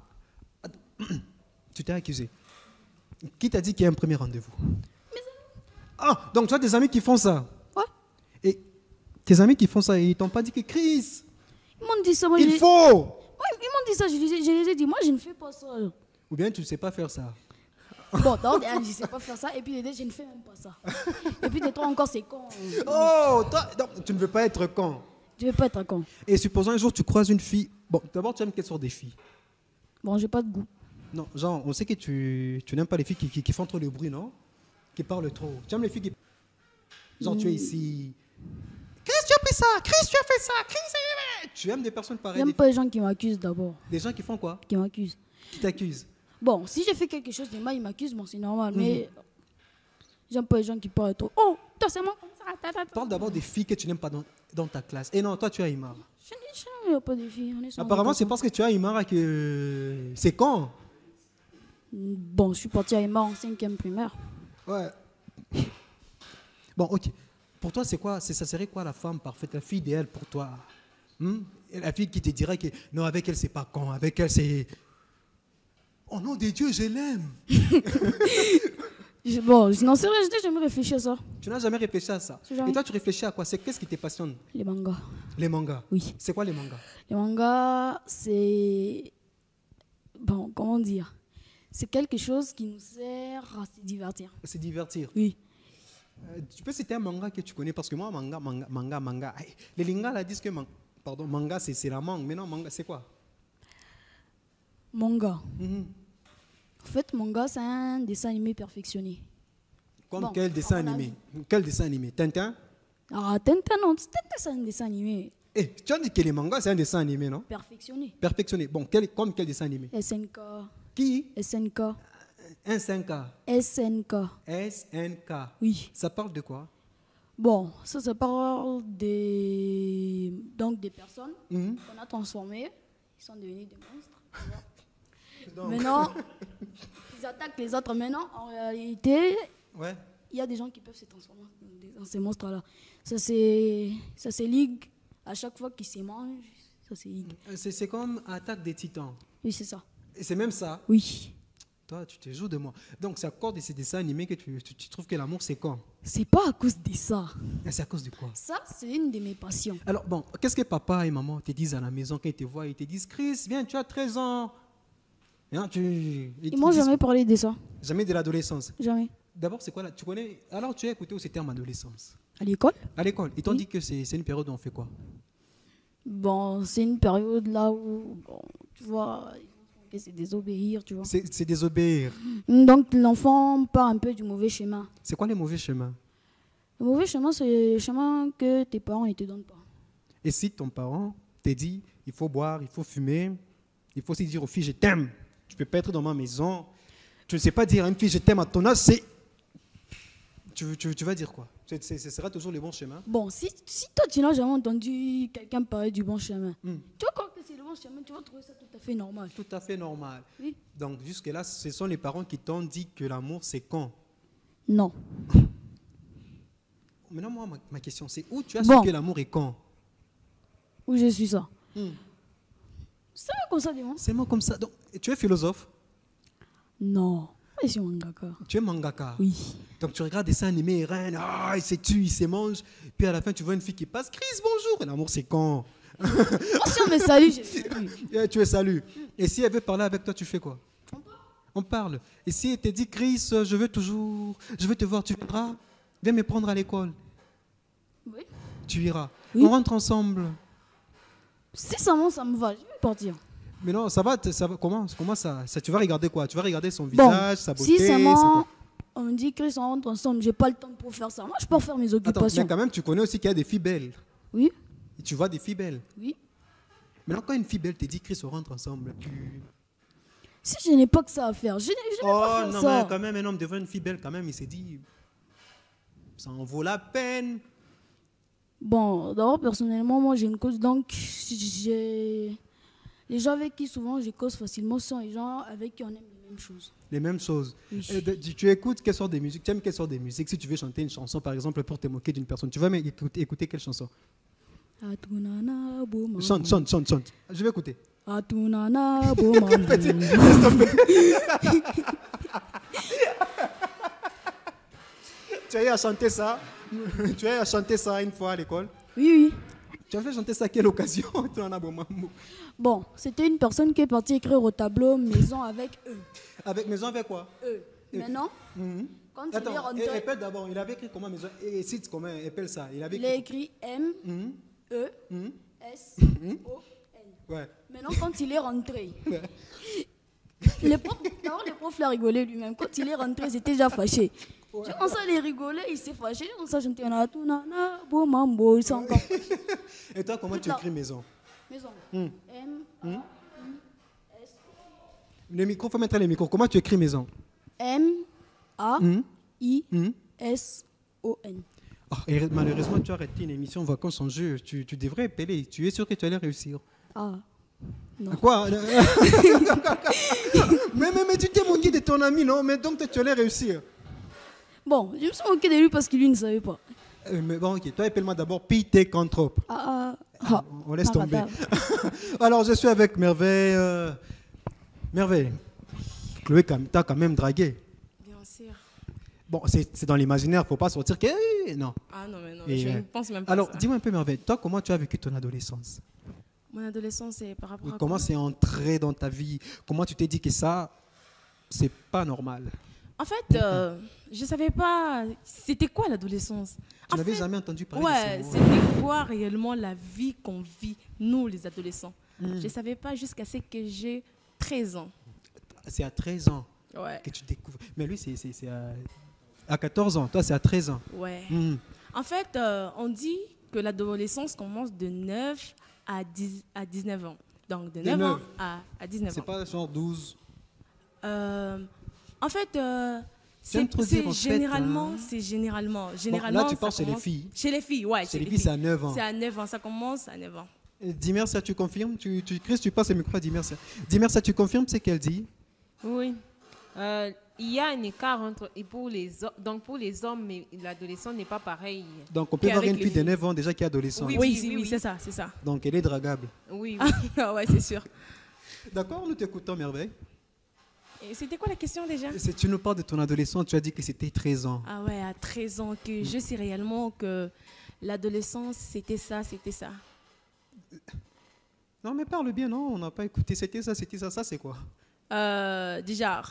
Tu t'es accusé. Qui t'a dit qu'il y a un premier rendez-vous? Ah, donc tu as des amis qui font ça. Ouais. Et tes amis qui font ça, ils t'ont pas dit que Chris, Ils m'ont dit ça, moi, il j'ai- faut. Ouais, ils m'ont dit ça, je les ai dit, moi, je ne fais pas ça. Ou bien tu ne sais pas faire ça. Bon, donc, je ne sais pas faire ça, et puis, je ne fais même pas ça. Et puis, de toi encore, c'est con. Oh, toi, donc, tu ne veux pas être con. Je ne vais pas être con. Et supposons un jour tu croises une fille. Bon, d'abord tu aimes quelle sorte de filles? Bon, j'ai pas de goût. Non, genre, on sait que tu n'aimes pas les filles qui font trop de bruit, non? Qui parlent trop. Tu aimes les filles qui... Genre, tu es ici... Chris, tu as fait ça! Chris, tu as fait ça! Chris, tu aimes des personnes pareilles? J'aime pas les gens qui m'accusent d'abord. Des gens qui font quoi? Qui m'accusent. Qui t'accusent? Bon, si j'ai fait quelque chose de mal, ils m'accusent, bon, c'est normal. Mais j'aime pas les gens qui parlent trop. Oh, toi, c'est moi comme ça. Parle d'abord des filles que tu n'aimes pas dans ta classe. Et non, toi, tu as Imara. Je n'ai pas de filles. on est sur Apparemment, un c'est parce que tu as Imara que c'est con. Bon, je suis partie à Emma en 5e primaire. Ouais. Bon, ok. Pour toi, c'est quoi? Ça serait quoi la femme parfaite, la fille idéale pour toi? Et la fille qui te dirait que non, avec elle, c'est pas con. Avec elle, c'est. Oh nom de Dieu, je l'aime. Bon, je n'en sais rien, je jamais réfléchi à ça. Tu n'as jamais réfléchi à ça. Jamais. Et toi, tu réfléchis à quoi? Qu'est-ce qui te passionne? Les mangas. Les mangas. Oui. C'est quoi les mangas? Les mangas, c'est. Bon, comment dire? C'est quelque chose qui nous sert à se divertir. C'est divertir. Oui. Tu peux citer un manga que tu connais? Parce que moi, manga. Aïe, les lingas là disent que pardon, manga c'est la mangue. Mais non, manga c'est quoi? Manga. Mhm. En fait, manga, c'est un dessin animé perfectionné. Comme Bon, quel dessin à mon animé? Quel dessin animé? Tintin? Ah, Tintin, non, Tintin, c'est un dessin animé Eh, tu as dit que les mangas c'est un dessin animé, non? perfectionné. Perfectionné. Bon, comme quel dessin animé? SNK. Qui? SNK. Un 5K. SNK. SNK. Oui. Ça parle de quoi? Bon, ça parle donc des personnes Mhm. qu'on a transformées. Ils sont devenus des monstres. Donc, Maintenant, ils attaquent les autres. Maintenant, en réalité, ouais. il y a des gens qui peuvent se transformer dans ces monstres-là. Ça se ligue à chaque fois qu'ils se mangent. Ça se ligue. C'est comme Attaque des Titans. Oui, c'est ça. Et c'est même ça. Oui. Toi, tu te joues de moi. Donc, c'est à cause de ces dessins animés que tu trouves que l'amour, c'est quand? C'est pas à cause de ça. Et c'est à cause de quoi? Ça, c'est une de mes passions. Alors, bon, qu'est-ce que papa et maman te disent à la maison quand ils te voient? Ils te disent, Chris, viens, tu as 13 ans. Hein, Ils m'ont jamais parlé de ça. Jamais de l'adolescence. Jamais. D'abord, c'est quoi là? Tu connais? Alors, tu as écouté où ces termes adolescence? À l'école? À l'école. Ils t'ont Oui. dit que c'est une période où on fait quoi? Bon, c'est une période là où, bon, tu vois, c'est désobéir, tu vois. C'est désobéir. Donc, l'enfant part un peu du mauvais chemin. C'est quoi les mauvais chemins? Le mauvais chemin, c'est le chemin que tes parents ne te donnent pas. Et si ton parent te dit, il faut boire, il faut fumer, il faut aussi dire aux filles, je t'aime. Tu ne peux pas être dans ma maison. Tu ne sais pas dire à une fille, je t'aime à ton âge, c'est... Tu vas dire quoi? Ce sera toujours le bon chemin. Bon, si toi, tu n'as jamais entendu quelqu'un parler du bon chemin, Hmm. tu vas croire que c'est le bon chemin, tu vas trouver ça tout à fait normal. Tout à fait normal. Oui. Donc jusque-là, ce sont les parents qui t'ont dit que l'amour, c'est quand? Non. Maintenant, moi, ma question, c'est où tu as Bon. su que l'amour est quand? Où je suis ça? Hmm. C'est comme ça, dis-moi. C'est moi comme ça. Donc, tu es philosophe? Non. Je suis mangaka. Tu es mangaka? Oui. Donc tu regardes des dessins animés, et reine, il se tue, il se mange. Puis à la fin, tu vois une fille qui passe, Chris, bonjour. Et l'amour, c'est quand? Oh, si on me salue, je salue. Et tu es salut. Et si elle veut parler avec toi, tu fais quoi? On parle. Et si elle te dit, Chris, je veux te voir, tu viendras? Viens me prendre à l'école. Oui. Tu iras. Oui. On rentre ensemble. Si ça me va, je vais partir. Mais non, ça va comment ça, tu vas regarder quoi? Tu vas regarder son Bon, visage, sa beauté, si sa seulement quoi? on me dit que on rentre ensemble, j'ai pas le temps pour faire ça. Moi, je peux faire mes Attends, occupations. mais quand même, tu connais aussi qu'il y a des filles belles. Oui, Et tu vois des filles belles. oui. Maintenant, quand une fille belle te dit, Chris, on rentre ensemble, Si je n'ai pas que ça à faire, je n'ai pas Oh faire non, ça. mais quand même, un homme devant une fille belle, quand même, il s'est dit, ça en vaut la peine. Bon, d'abord, personnellement, moi, j'ai une cause. Donc, les gens avec qui souvent je cause facilement sont les gens avec qui on aime les mêmes choses. Les mêmes choses. Oui. Tu écoutes quelle sorte de musique? Tu aimes quelle sorte de musique? Si tu veux chanter une chanson, par exemple, pour te moquer d'une personne, tu vas écouter quelle chanson? Atunana bouma. Chante. Je vais écouter. Atunana bouma. Tu as eu à chanter ça? Tu as eu à chanter ça une fois à l'école? Oui, oui. Tu as fait chanter ça à quelle occasion? Bon, c'était une personne qui est partie écrire au tableau maison avec eux. Avec maison, avec quoi? Eux. Maintenant, Mhm. quand il est Attends, rentré, répète d'abord, il avait écrit comment maison? Et cite comment, appelle ça? Il avait il a écrit M, Mhm. E, Mhm. S, O, N. Ouais. Maintenant, quand il est rentré, Ouais. d'abord, le prof l'a rigolé lui-même. Quand il est rentré, ils étaient déjà fâchés. J'ai commencé à les rigoler, il s'est fâché. J'ai commencé à chanter Atunana bouma, bouma. Ils sont encore fâchés. Et toi, comment tu écris maison? Maison. Mhm. M, A, I, S. Le micro, faut mettre les micros. Comment tu écris maison? M, A, Mhm. I, Mhm. S, O, N. Oh, et malheureusement, tu as arrêté une émission Vacances en jeu. Tu devrais appeler. Tu es sûr que tu allais réussir. Ah. Non. À quoi? mais tu t'es moqué de ton ami, non? Mais donc tu allais réussir. Bon, je me suis moqué de lui parce que lui ne savait pas. Mais bon, ok. Toi, appelle-moi d'abord Pite Cantrop. On laisse tomber. Alors, je suis avec Merveille. Merveille, Chloé, t'as quand même dragué. Bien sûr. Bon, c'est dans l'imaginaire, faut pas sortir que... Non. Ah non, mais non, Et, je ne pense même pas Alors, à ça. dis-moi un peu, Merveille, toi, comment tu as vécu ton adolescence? Mon adolescence, c'est par rapport à Comment quoi? c'est entré dans ta vie? Comment tu t'es dit que ça, c'est pas normal? En fait, je savais pas c'était quoi l'adolescence. Tu En n'avais fait, jamais entendu parler ouais, de ça? c'était quoi réellement la vie qu'on vit, nous les adolescents. Mm. Je savais pas jusqu'à ce que j'ai 13 ans. C'est à 13 ans Ouais. que tu découvres. Mais lui, c'est à 14 ans. Toi, c'est à 13 ans. Ouais. Mm. En fait, on dit que l'adolescence commence de 9 à 19 ans. Donc, de 9 ans à 19 C'est ans. pas genre 12. En fait, J'aime trop dire, en fait, généralement, hein. c'est généralement. Là, tu ça parles chez les commence- filles. Chez les filles, ouais. Chez les filles, c'est à 9 ans. C'est à 9 ans, ça commence à 9 ans. Dis merci, tu confirmes? Chris, tu passes le micro à Dis merci. Dis merci, tu confirmes ce qu'elle dit? Oui. il y a un écart entre. Et donc pour les hommes, mais l'adolescent n'est pas pareil. Donc on peut voir Qu'avec une fille les de 9 ans déjà qui est adolescente. Oui, Oui, c'est ça, c'est ça. Donc elle est dragable. Oui, Ah ouais, c'est sûr. D'accord, nous t'écoutons, Merveille. Et c'était quoi la question déjà? Tu nous parles de ton adolescence, tu as dit que c'était 13 ans. Ah ouais, à 13 ans, que je sais réellement que l'adolescence, c'était ça, c'était ça. Non, mais parle bien, non, on n'a pas écouté. C'était ça, c'est quoi? Déjà,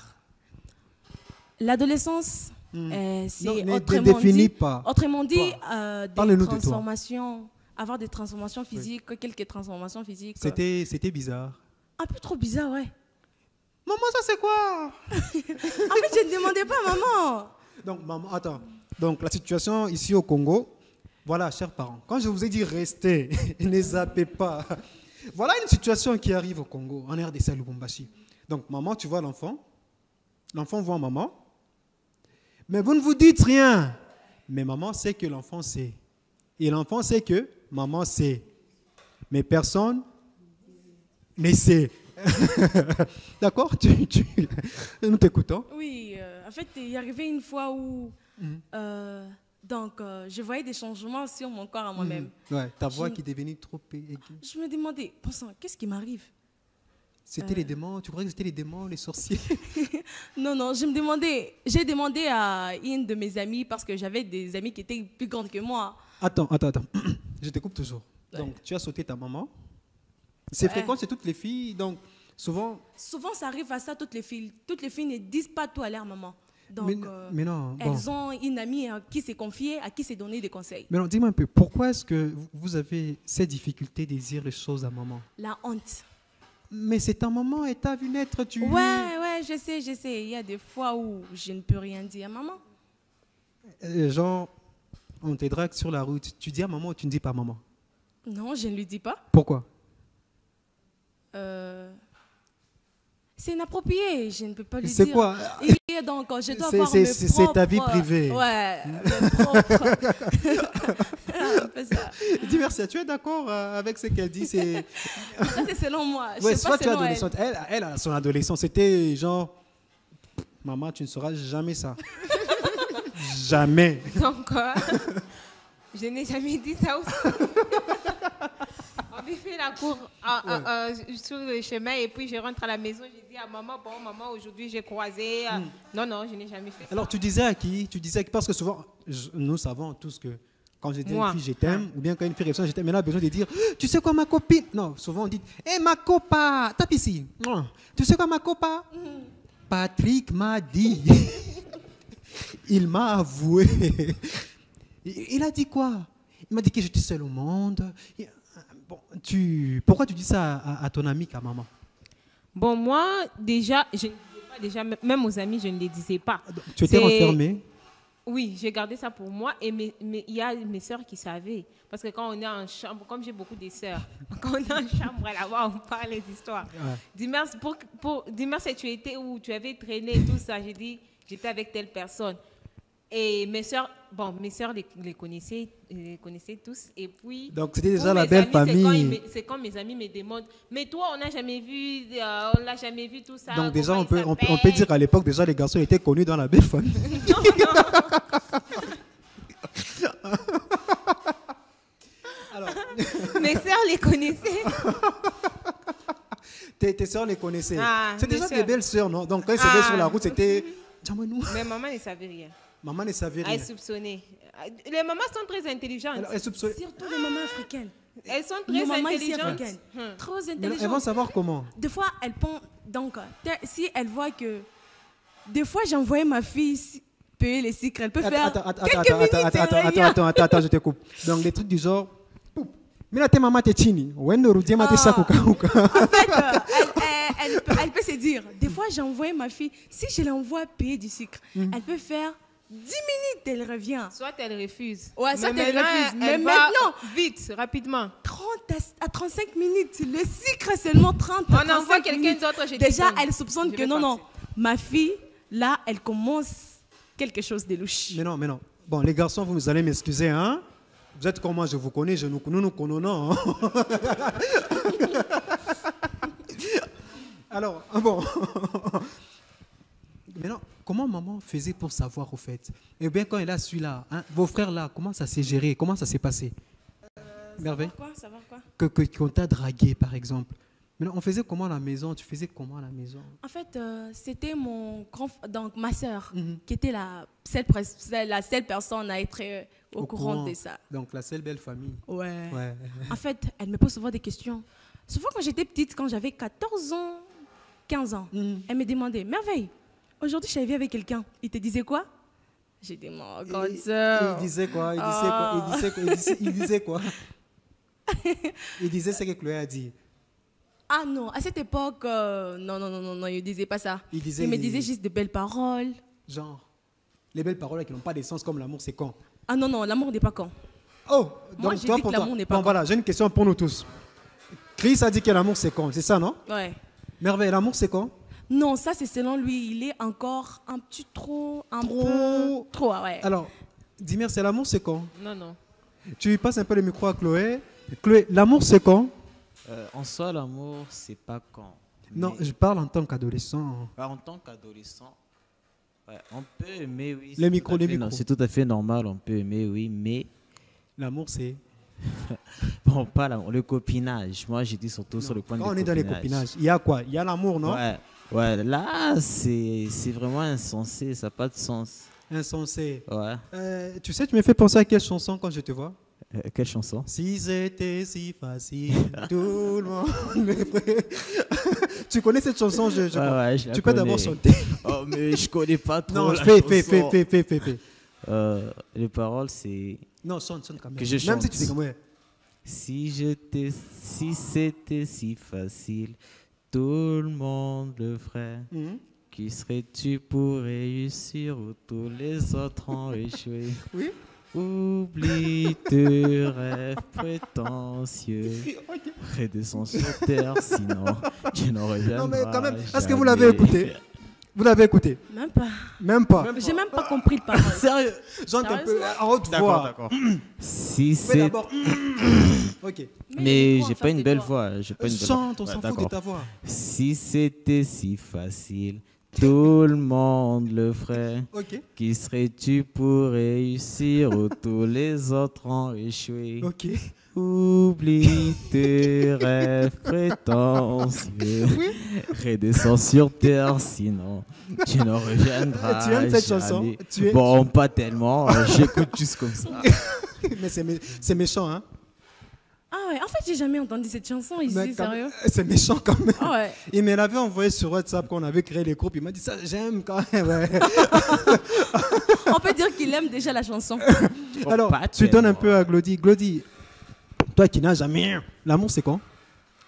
l'adolescence, Non, c'est ne autrement définis dit, pas. autrement dit des Parle-nous de toi. transformations, avoir des transformations physiques, quelques transformations physiques. C'était bizarre. Un peu trop bizarre, ouais. Maman, ça c'est quoi? En fait, je ne demandais pas, maman. Donc, maman, attends. Donc, la situation ici au Congo, voilà, chers parents, quand je vous ai dit restez, ne zappez pas. Voilà une situation qui arrive au Congo, en RDC à Lubumbashi. Donc, maman, tu vois l'enfant. L'enfant voit maman. Mais vous ne vous dites rien. Mais maman sait que l'enfant sait. Et l'enfant sait que maman sait. Mais personne ne sait. D'accord? Nous t'écoutons. Oui, en fait, il y arrivait une fois où je voyais des changements sur mon corps à moi-même. Ouais, ta voix qui est devenue trop aiguë. Je me demandais, pensant, qu'est-ce qui m'arrive? C'était les démons, tu croyais que c'était les démons, les sorciers? Non, j'ai demandé à une de mes amies parce que j'avais des amies qui étaient plus grandes que moi. Attends. Je te coupe toujours. Donc, tu as sauté ta maman. C'est fréquent chez toutes les filles, donc souvent... Souvent, ça arrive à ça, toutes les filles. Toutes les filles ne disent pas tout à leur maman. Donc, mais non, elles ont une amie à qui s'est confiée, à qui s'est donné des conseils. Mais non, dis-moi un peu, pourquoi est-ce que vous avez cette difficulté de dire les choses à maman? La honte. Mais c'est ta maman, elle t'a vu naître, tu... Ouais, je sais. Il y a des fois où je ne peux rien dire à maman. Genre, on te drague sur la route, tu dis à maman ou tu ne dis pas à maman? Non, je ne lui dis pas. Pourquoi? C'est inapproprié, je ne peux pas lui dire. C'est quoi? Et donc, je dois avoir mes propres... C'est ta vie privée. Ouais, mes propres... Un peu ça. Dis merci, tu es d'accord avec ce qu'elle dit? Ça, c'est selon moi. Ouais, sais pas soit tu es selon adolescente. Elle, à son adolescence, c'était genre... Maman, tu ne sauras jamais ça. Jamais. Donc, je n'ai jamais dit ça aussi. On lui fait la cour sur le chemin et puis je rentre à la maison. J'ai dit à maman, bon, maman, aujourd'hui j'ai croisé. Non, je n'ai jamais fait ça. Alors, tu disais à qui? Parce que souvent, nous savons tous que quand je dis à une fille je t'aime, ou bien quand une fille répond je t'aime, elle a besoin de dire, tu sais quoi ma copine? Non, souvent on dit, hé ma copa, tape ici. Non. Tu sais quoi ma copa? Patrick m'a dit. Il m'a avoué. Il a dit quoi? Il m'a dit que j'étais seul au monde. Bon, pourquoi tu dis ça à ton ami qu'à maman? Bon, moi, déjà, je ne disais pas, déjà, même aux amis, je ne les disais pas. Tu étais renfermée? Oui, j'ai gardé ça pour moi et il y a mes sœurs qui savaient. Parce que quand on est en chambre, comme j'ai beaucoup de sœurs, quand on est en chambre là-bas, on parle des histoires. Ouais. Dis-moi si tu étais où tu avais traîné tout ça. J'ai dit, j'étais avec telle personne. Et mes sœurs les connaissaient tous. Et puis, donc c'était déjà la belle famille. C'est quand mes amis me demandent, mais toi, on n'a jamais vu, on l'a jamais vu tout ça. Donc déjà, on peut dire qu'à l'époque, déjà les garçons étaient connus dans la belle famille. Non. Alors, mes sœurs les connaissaient. Tes sœurs les connaissaient. C'est déjà sœurs. des belles sœurs, non? Donc quand ils s'étaient sur la route, c'était... Mais maman ne savait rien. Maman ne savait rien. Elle soupçonnait. Les mamans sont très intelligentes. Alors, surtout les mamans africaines. Elles sont très intelligentes. Trop intelligentes. Mais elles vont savoir comment. Des fois, elles pensent... Donc, si elles voient que... Des fois, j'envoyais ma fille payer les sucres. Elle peut faire quelques minutes. Attends, je te coupe. Donc, des trucs du genre... En fait, elle peut se dire, des fois j'envoie ma fille, si je l'envoie payer du sucre, elle peut faire 10 minutes, elle revient. Soit elle refuse. Ouais, soit elle refuse. Mais maintenant, vite, rapidement. 30 à 35 minutes, le sucre seulement 30 à 35 minutes. On envoie quelqu'un d'autre. Déjà, elle soupçonne que non, ma fille, là, elle commence quelque chose de louche. Mais non. Bon, les garçons, vous allez m'excuser, hein? Vous êtes comme moi, je vous connais, nous nous connaissons. Hein? Alors, bon. Mais non, comment maman faisait pour savoir au fait? Et bien quand elle a su là, hein, vos frères là, comment ça s'est géré? Comment ça s'est passé? Merveille. Savoir quoi? Qu'on t'a dragué par exemple. Maintenant, on faisait comment à la maison? Tu faisais comment à la maison? En fait, c'était donc ma sœur Mhm. qui était la seule personne à être au courant de ça. Donc la seule belle famille. Ouais. Ouais. En fait, elle me pose souvent des questions. Souvent quand j'étais petite, quand j'avais 14 ans, 15 ans, Mhm. elle me demandait, Merveille, aujourd'hui je suis avec quelqu'un. Il te disait quoi? J'ai dit, mon grande sœur. Il disait quoi? Il disait quoi? Il disait ce que Chloé a dit. Ah non, à cette époque, non, il ne disait pas ça. Il disait- Il me disait juste de belles paroles. Genre, les belles paroles qui n'ont pas de sens comme l'amour, c'est quand? Ah non, l'amour n'est pas con. Oh, Moi, donc j'ai toi, dit pour que toi. l'amour n'est pas Bon, quand. voilà, j'ai une question pour nous tous. Chris a dit que l'amour, c'est quand? C'est ça, non? Ouais. Merveille, l'amour, c'est quand? Non, ça c'est selon lui. Il est encore un petit trop, un Trop. peu trop, ouais. Alors, Dimir, c'est l'amour, c'est quand? Non, non. Tu passes un peu le micro à Chloé. Chloé, l'amour, c'est quand? En soi, l'amour, c'est pas quand. Non, Mais- je parle en tant qu'adolescent. En tant qu'adolescent, ouais, on peut aimer, oui. Les c'est micros, tout à les fait micros. C'est tout à fait normal, on peut aimer, oui, mais L'amour, c'est... bon, pas le copinage. Moi, j'étais surtout sur le point de Quand on est dans les copinages, il y a quoi? Il y a l'amour, non? Ouais, là, c'est vraiment insensé, ça n'a pas de sens. Insensé. Ouais. Tu sais, tu me fais penser à quelle chanson quand je te vois? Quelle chanson? Si c'était si facile, tout le monde le ferait. Tu connais cette chanson? Je crois. Ouais, je la Tu peux connais. d'abord chanter. Oh, mais je connais pas trop. Non, la fais. chanson. Les paroles, c'est Non, chante quand même. Que je Même si chante. tu dis comme ouais. si c'était si facile, tout le monde le ferait. Mhm. Qui serais-tu pour réussir où tous les autres ont échoué? Oui. Oublie tes rêves prétentieux. Redescends sur terre, sinon tu n'en reviendras Non, mais quand même, est-ce que jamais. vous l'avez écouté? Vous l'avez écouté? Même pas. Même pas. J'ai même pas compris le parole. Sérieux? Chante un peu Sérieusement? en haute voix. D'accord. Si Fais c'est d'abord. Ok. mais les j'ai micros, pas en une face belle de toi. voix, j'ai pas une belle Chante, on voix. s'en Ouais, fout de d'accord. ta voix. Si c'était si facile, tout le monde le ferait. Ok. Qui serais-tu pour réussir où tous les autres ont échoué? Ok. Oublie tes rêves prétentieux. Redescends sur terre, sinon tu n'en reviendras. Tu aimes cette jamais. chanson? Bon, pas tellement. J'écoute juste comme ça. Mais c'est méchant, hein? Ah ouais, en fait, j'ai jamais entendu cette chanson ici, Mais quand sérieux. même, c'est méchant quand même. Ah ouais. Il me l'avait envoyé sur WhatsApp quand on avait créé les groupes. Il m'a dit ça, j'aime quand même. Ouais. On peut dire qu'il aime déjà la chanson. Alors, pas tu donnes un tellement. peu à Glody. Glody, toi qui n'as jamais. L'amour, c'est quand?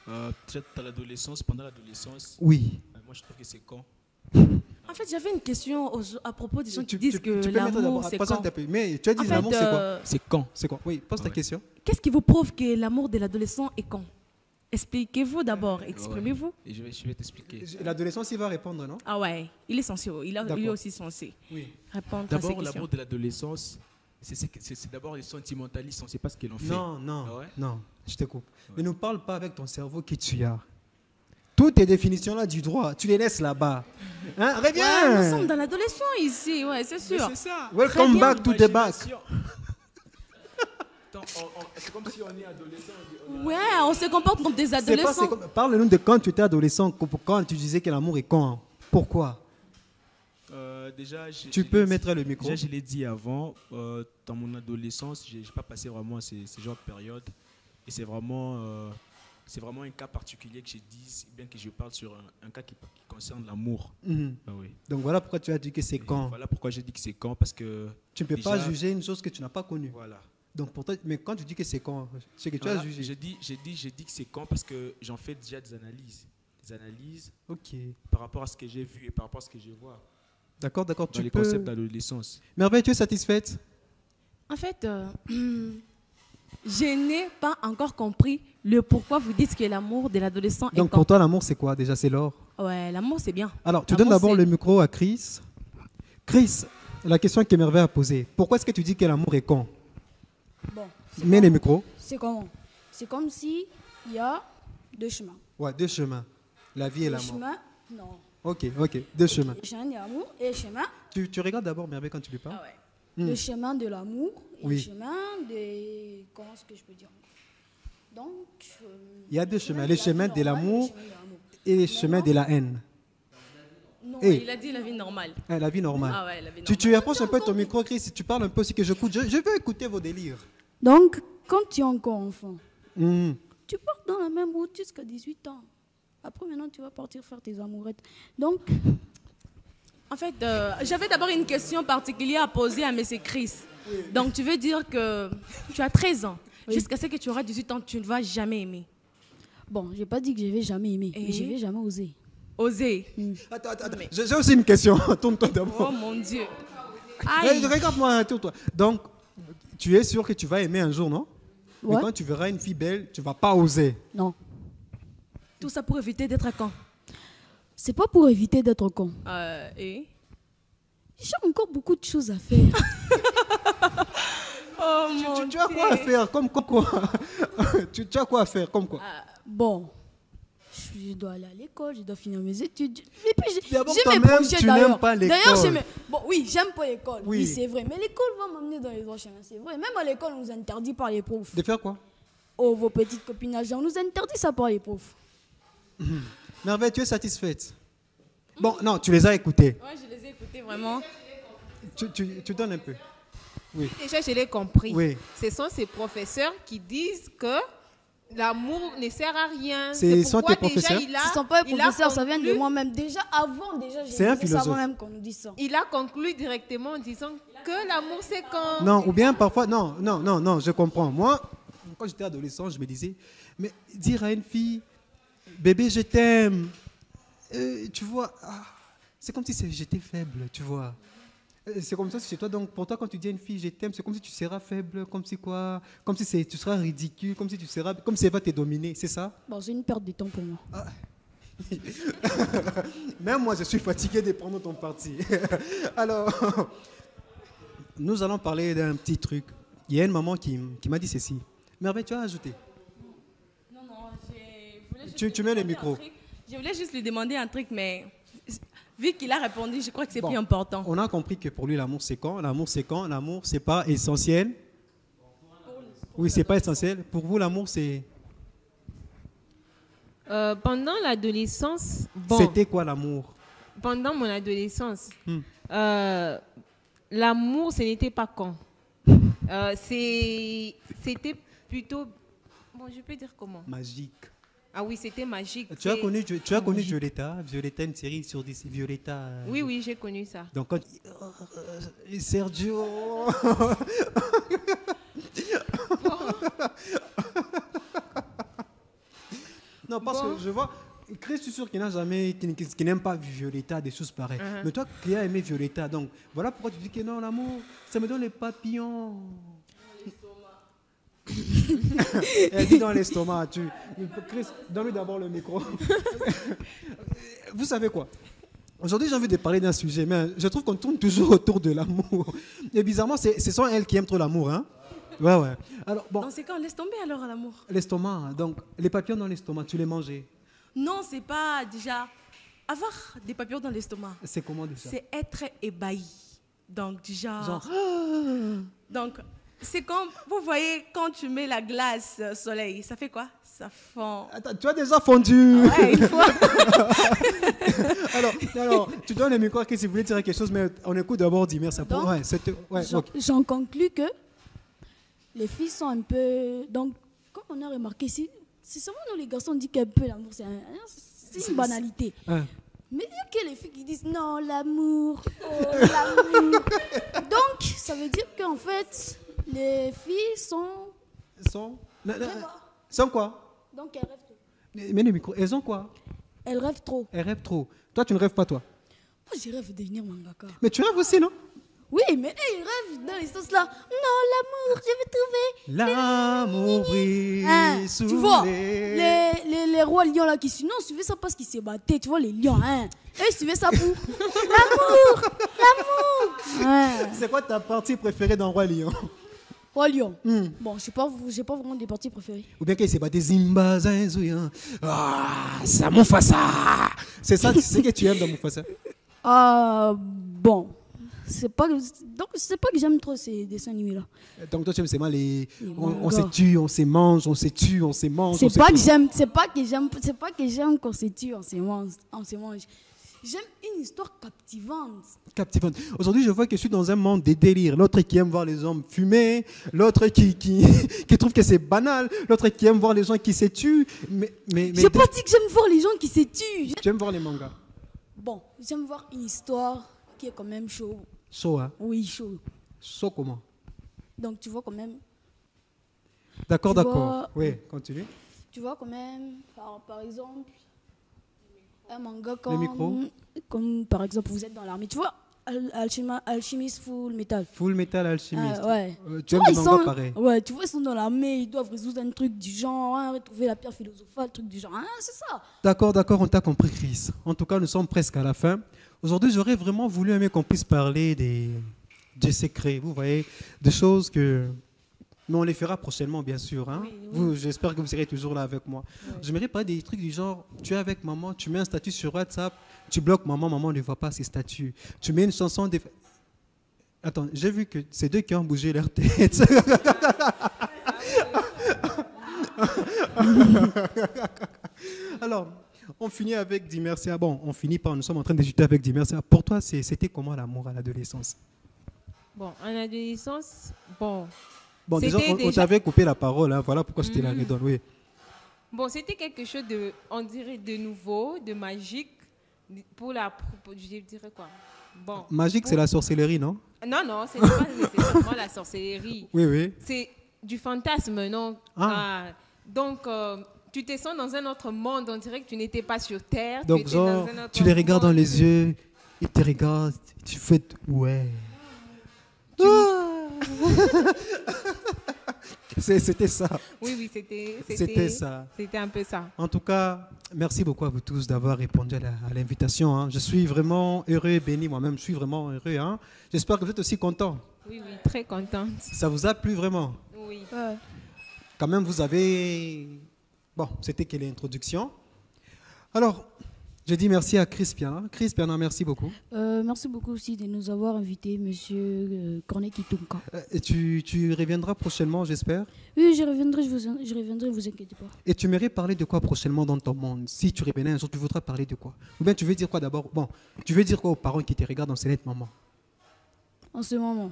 Peut-être à l'adolescence, pendant l'adolescence, Oui. moi je trouve que c'est quand. En fait, j'avais une question à propos des gens qui Tu disent que peux mettre l'amour, d'abord. c'est Patiente quand. un peu. Mais tu as dit En fait, l'amour, c'est quoi? C'est quand. C'est quoi? Oui, pose ta Ouais. question. Qu'est-ce qui vous prouve que l'amour de l'adolescent est quand? Expliquez-vous d'abord, exprimez-vous. Et je vais t'expliquer. L'adolescence, il va répondre, non? Ah ouais, il est censé, il est D'accord. aussi censé Oui. répondre à ces D'abord, questions. l'amour de l'adolescence, c'est d'abord les sentimentalistes, on ne sait pas ce qu'ils ont fait. Non, non, Ah ouais? non, je te coupe. Ne nous parle pas avec ton cerveau qui tu as. Toutes tes définitions-là du droit, tu les laisses là-bas. Hein? Ouais, Reviens! nous sommes dans l'adolescent ici, ouais, c'est Mais sûr. c'est ça. Welcome Très bien. back to the back. Imagination. Attends, c'est comme si on est adolescent. Ouais, on se comporte comme des C'est pas- adolescents. c'est comme- Parle-nous de quand tu étais adolescent, quand tu disais que l'amour est quand. Pourquoi? Déjà, Tu peux mettre le micro. Déjà, je l'ai dit avant, dans mon adolescence, je n'ai pas passé vraiment ces genres de périodes. Et c'est vraiment un cas particulier que je dis, bien que je parle sur un cas qui concerne l'amour. Mhm. Ah oui. Donc voilà pourquoi tu as dit que c'est Et quand. Voilà pourquoi j'ai dit que c'est quand, parce que Tu ne peux pas déjà- juger une chose que tu n'as pas connue. voilà. Donc pour toi, mais quand tu dis que c'est quand, c'est que tu as Voilà, jugé. j'ai dit que c'est quand parce que j'en fais déjà des analyses Ok. par rapport à ce que j'ai vu et par rapport à ce que je vois D'accord, d'accord. dans Tu les peux. concepts d'adolescence. Merveille, tu es satisfaite? En fait, je n'ai pas encore compris le pourquoi vous dites que l'amour de l'adolescent est Donc quand. pour toi, l'amour, c'est quoi? Déjà, c'est l'or. Ouais, l'amour c'est bien. Alors, tu L'amour, donnes d'abord c'est- le micro à Chris. Chris, la question que Merveille a posée. Pourquoi est-ce que tu dis que l'amour est quand? Bon, Mets le micro. c'est comment? C'est comme si il y a deux chemins. Ouais, deux chemins. La vie et Le la mort. chemin, non. Ok, ok. Deux chemins. Le chemin de l'amour et le chemin, Tu regardes d'abord Merveille quand tu lui parles. le chemin de l'amour et Oui. le chemin de... Comment est-ce que je peux dire? Donc... Il y a deux le chemins. de Le la chemin vie de normale l'amour et le chemin de l'amour. et le chemin de la haine. Non, Eh. il a dit la vie normale. La vie normale. Ah ouais, la vie Tu normale. approches un peu ton micro, Chris, si tu parles un peu aussi que j'écoute. Je veux écouter vos délires. Donc, quand tu es encore enfant, Mhm. tu pars dans la même route jusqu'à 18 ans. Après, maintenant, tu vas partir faire tes amourettes. Donc, En fait, j'avais d'abord une question particulière à poser à M. Chris. Donc, tu veux dire que tu as 13 ans. Oui. Jusqu'à ce que tu auras 18 ans, tu ne vas jamais aimer. bon, je n'ai pas dit que je vais jamais aimer, Et mais je vais jamais oser. Oser. Attends. Mais- J'ai aussi une question. Tourne-toi d'abord. Oh mon Dieu. Hey, Aïe. regarde-moi, tourne-toi. Donc, tu es sûr que tu vas aimer un jour, non? Mais Ouais. quand tu verras une fille belle, tu vas pas oser. Non, Tout ça pour éviter d'être con. c'est pas pour éviter d'être con. Et J'ai encore beaucoup de choses à faire. Oh mon Tu as quoi à faire? Comme quoi? Tu as quoi à faire? Comme quoi? Bon, je dois aller à l'école, je dois finir mes études. Et puis, D'abord, j'ai mes toi-même, projets tu d'ailleurs. n'aimes pas l'école. D'ailleurs, bon, oui, j'aime pas l'école. Oui. Oui, c'est vrai. Mais l'école va m'amener dans les droits chemins, c'est vrai. Même à l'école, on nous interdit par les profs. De faire quoi? Oh, vos petites copinages, on nous interdit ça par les profs. Merveille, tu es satisfaite? Bon, non, tu les as écoutés. Ouais, je les ai écoutés vraiment. Tu donnes un peu. Oui. Déjà, je l'ai compris. Oui. Ce sont ces professeurs qui disent que l'amour ne sert à rien. Ce sont pourquoi tes professeurs? déjà Ce ne sont pas les il a professeurs, ça vient de conclu- moi-même. Déjà, je C'est un disais ça avant philosophe. même qu'on nous dise ça. Il a conclu directement en disant que l'amour c'est quand. Non, ou bien parfois, non, je comprends. Moi, quand j'étais adolescent, je me disais, mais dire à une fille, bébé, je t'aime, tu vois, c'est comme si j'étais faible, tu vois. C'est comme ça chez toi. Donc, pour toi, quand tu dis à une fille, je t'aime, c'est comme si tu seras faible, comme si quoi, comme si tu seras ridicule, comme si elle va te dominer, c'est ça? Bon, c'est une perte de temps pour moi. Même moi, je suis fatigué de prendre ton parti. Alors, nous allons parler d'un petit truc. Il y a une maman qui m'a dit ceci. Merveille, tu as ajouté. Non, je voulais juste Tu lui mets le demander micro. un truc. Je voulais juste lui demander un truc, mais vu qu'il a répondu, je crois que c'est Bon, plus important. On a compris que pour lui, l'amour, c'est quand? L'amour, c'est quand? L'amour, c'est pas essentiel? Oui, c'est pas essentiel. Pour vous, l'amour, c'est... Pendant l'adolescence, bon, C'était quoi l'amour? pendant mon adolescence, Hmm. l'amour, ce n'était pas quand. C'était plutôt, bon, je peux dire comment. Magique. Ah oui, c'était magique. Tu as C'est- connu Violetta? Violetta, une série sur DC. Violetta. Oui, oui, j'ai connu ça. Donc, quand... Sergio. Non, parce Bon. que je vois, Chris, je suis sûr qu'il n'a jamais, qui n'aime pas Violetta, des choses pareilles. Uh-huh. Mais toi, qui as aimé Violetta, donc voilà pourquoi tu dis que non, l'amour, ça me donne les papillons. Elle dit dans l'estomac. Chris, donne-lui d'abord le micro. Vous savez quoi? Aujourd'hui, j'ai envie de parler d'un sujet, mais je trouve qu'on tourne toujours autour de l'amour. Et bizarrement, ce sont elles qui aiment trop l'amour, hein? Ouais, ouais. Alors, bon, Dans ces cas, on laisse tomber alors à l'amour. l'estomac, donc les papillons dans l'estomac, tu les mangeais. Non, c'est pas déjà avoir des papillons dans l'estomac. C'est comment déjà? C'est être ébahi. Donc déjà. Genre, Donc c'est comme vous voyez quand tu mets la glace soleil, ça fait quoi? Ça fond. attends, tu as déjà fondu. Ouais, il faut. Alors, tu donnes le micro à Chris si vous voulez dire quelque chose, mais on écoute d'abord Dimer. Ça Donc, ouais, ouais, ok. J'en conclus que les filles sont un peu... Donc, comme on a remarqué, c'est seulement nous les garçons, on dit qu'un peu l'amour, c'est une banalité. Hein. Mais il y a que les filles qui disent non, l'amour, oh, l'amour. Donc, ça veut dire qu'en fait, les filles sont... Sans quoi? Donc, elles rêvent trop. Mets le micro. Elles ont quoi? Elles rêvent trop. Elles rêvent trop. Toi, tu ne rêves pas, toi? Moi, je rêve de devenir mangaka. Mais tu rêves aussi, non? Oui, mais elles rêvent dans les sens là. Non, l'amour, je vais trouver. L'amour brille Hein, sous tu vois, les... les rois lions là qui suivent, non, suivaient ça parce qu'ils se battaient, tu vois, les lions, hein. Eux, ils suivaient ça pour l'amour, l'amour. Ouais. C'est quoi ta partie préférée dans Roi Lion? Roi Lion. Hmm. Bon, j'ai pas vraiment des parties préférées. Ou bien qu'il s'est battu Zimba, Zinzouya. Ah, c'est Mufasa. C'est ça, c'est ce que tu aimes dans Mufasa. Bon. Donc, c'est pas que j'aime trop ces dessins animés-là. Donc toi, tu aimes seulement les... On mangas. se tue, on se mange, on se tue, on se mange. C'est pas que j'aime qu'on se tue, on se mange. J'aime une histoire captivante. Captivante. Aujourd'hui, je vois que je suis dans un monde des délires. L'autre qui aime voir les hommes fumer, l'autre qui trouve que c'est banal, l'autre qui aime voir les gens qui se tuent. Mais J'ai pas dit que j'aime voir les gens qui se tuent. tu aimes voir les mangas. Bon, j'aime voir une histoire qui est quand même chaud. Chaud, hein? Oui, chaud. Chaud comment? Donc tu vois quand même, D'accord, Tu d'accord. vois- Oui, continue. quand même, par exemple, un manga Le micro. comme par exemple vous êtes dans l'armée, tu vois, Alchemist Full Metal. Full Metal Alchemist. Ouais. Tu aimes vois, les mangas pareils. Ouais, tu vois, ils sont dans l'armée, ils doivent résoudre un truc du genre, hein, retrouver la pierre philosophale, truc du genre, hein, c'est ça. D'accord, on t'a compris, Chris. En tout cas, nous sommes presque à la fin. Aujourd'hui, j'aurais vraiment voulu aimer qu'on puisse parler des secrets, vous voyez, des choses que... Mais on les fera prochainement, bien sûr. Hein. J'espère que vous serez toujours là avec moi. J'aimerais parler des trucs du genre, tu es avec maman, tu mets un statut sur WhatsApp, tu bloques maman ne voit pas ses statuts. Tu mets une chanson... Attends, j'ai vu que c'est deux qui ont bougé leur tête. Alors, on finit avec Dimercia. Bon, on finit par, nous sommes en train de discuter avec Dimercia. Pour toi, c'était comment l'amour à l'adolescence? Bon, en adolescence, bon. Bon, déjà, C'était on déjà- t'avait coupé la parole. Hein. Voilà pourquoi je te la redonne. Oui. Bon, c'était quelque chose de, on dirait, de nouveau, de magique, je dirais quoi? Bon. Magique, c'est la sorcellerie, non? Non, c'est pas nécessairement la sorcellerie. Oui, oui. C'est du fantasme, non? Donc, tu te sens dans un autre monde, on dirait que tu n'étais pas sur Terre. tu Donc, étais genre, dans un autre tu les regardes dans monde. les yeux, ils te regardent, tu fais... Ouais. C'était ça. Oui, c'était ça. C'était un peu ça. En tout cas, merci beaucoup à vous tous d'avoir répondu à l'invitation. Hein. Je suis vraiment heureux et béni moi-même. Je suis vraiment heureux. Hein. J'espère que vous êtes aussi contents. Oui, très contente. Ça vous a plu vraiment? Oui. Ouais. Quand même, vous avez... Bon, c'était que l'introduction. Alors, je dis merci à Chris Piana. Chris Piana, merci beaucoup. Merci beaucoup aussi de nous avoir invités, monsieur Cornet Kitunka. Et tu reviendras prochainement, j'espère. Oui, je reviendrai, vous inquiétez pas. Et tu m'aimerais parler de quoi prochainement dans ton monde? Si tu revenais un jour, tu voudrais parler de quoi? Ou bien tu veux dire quoi d'abord? Bon, tu veux dire quoi aux parents qui te regardent en scénette, maman? En ce moment.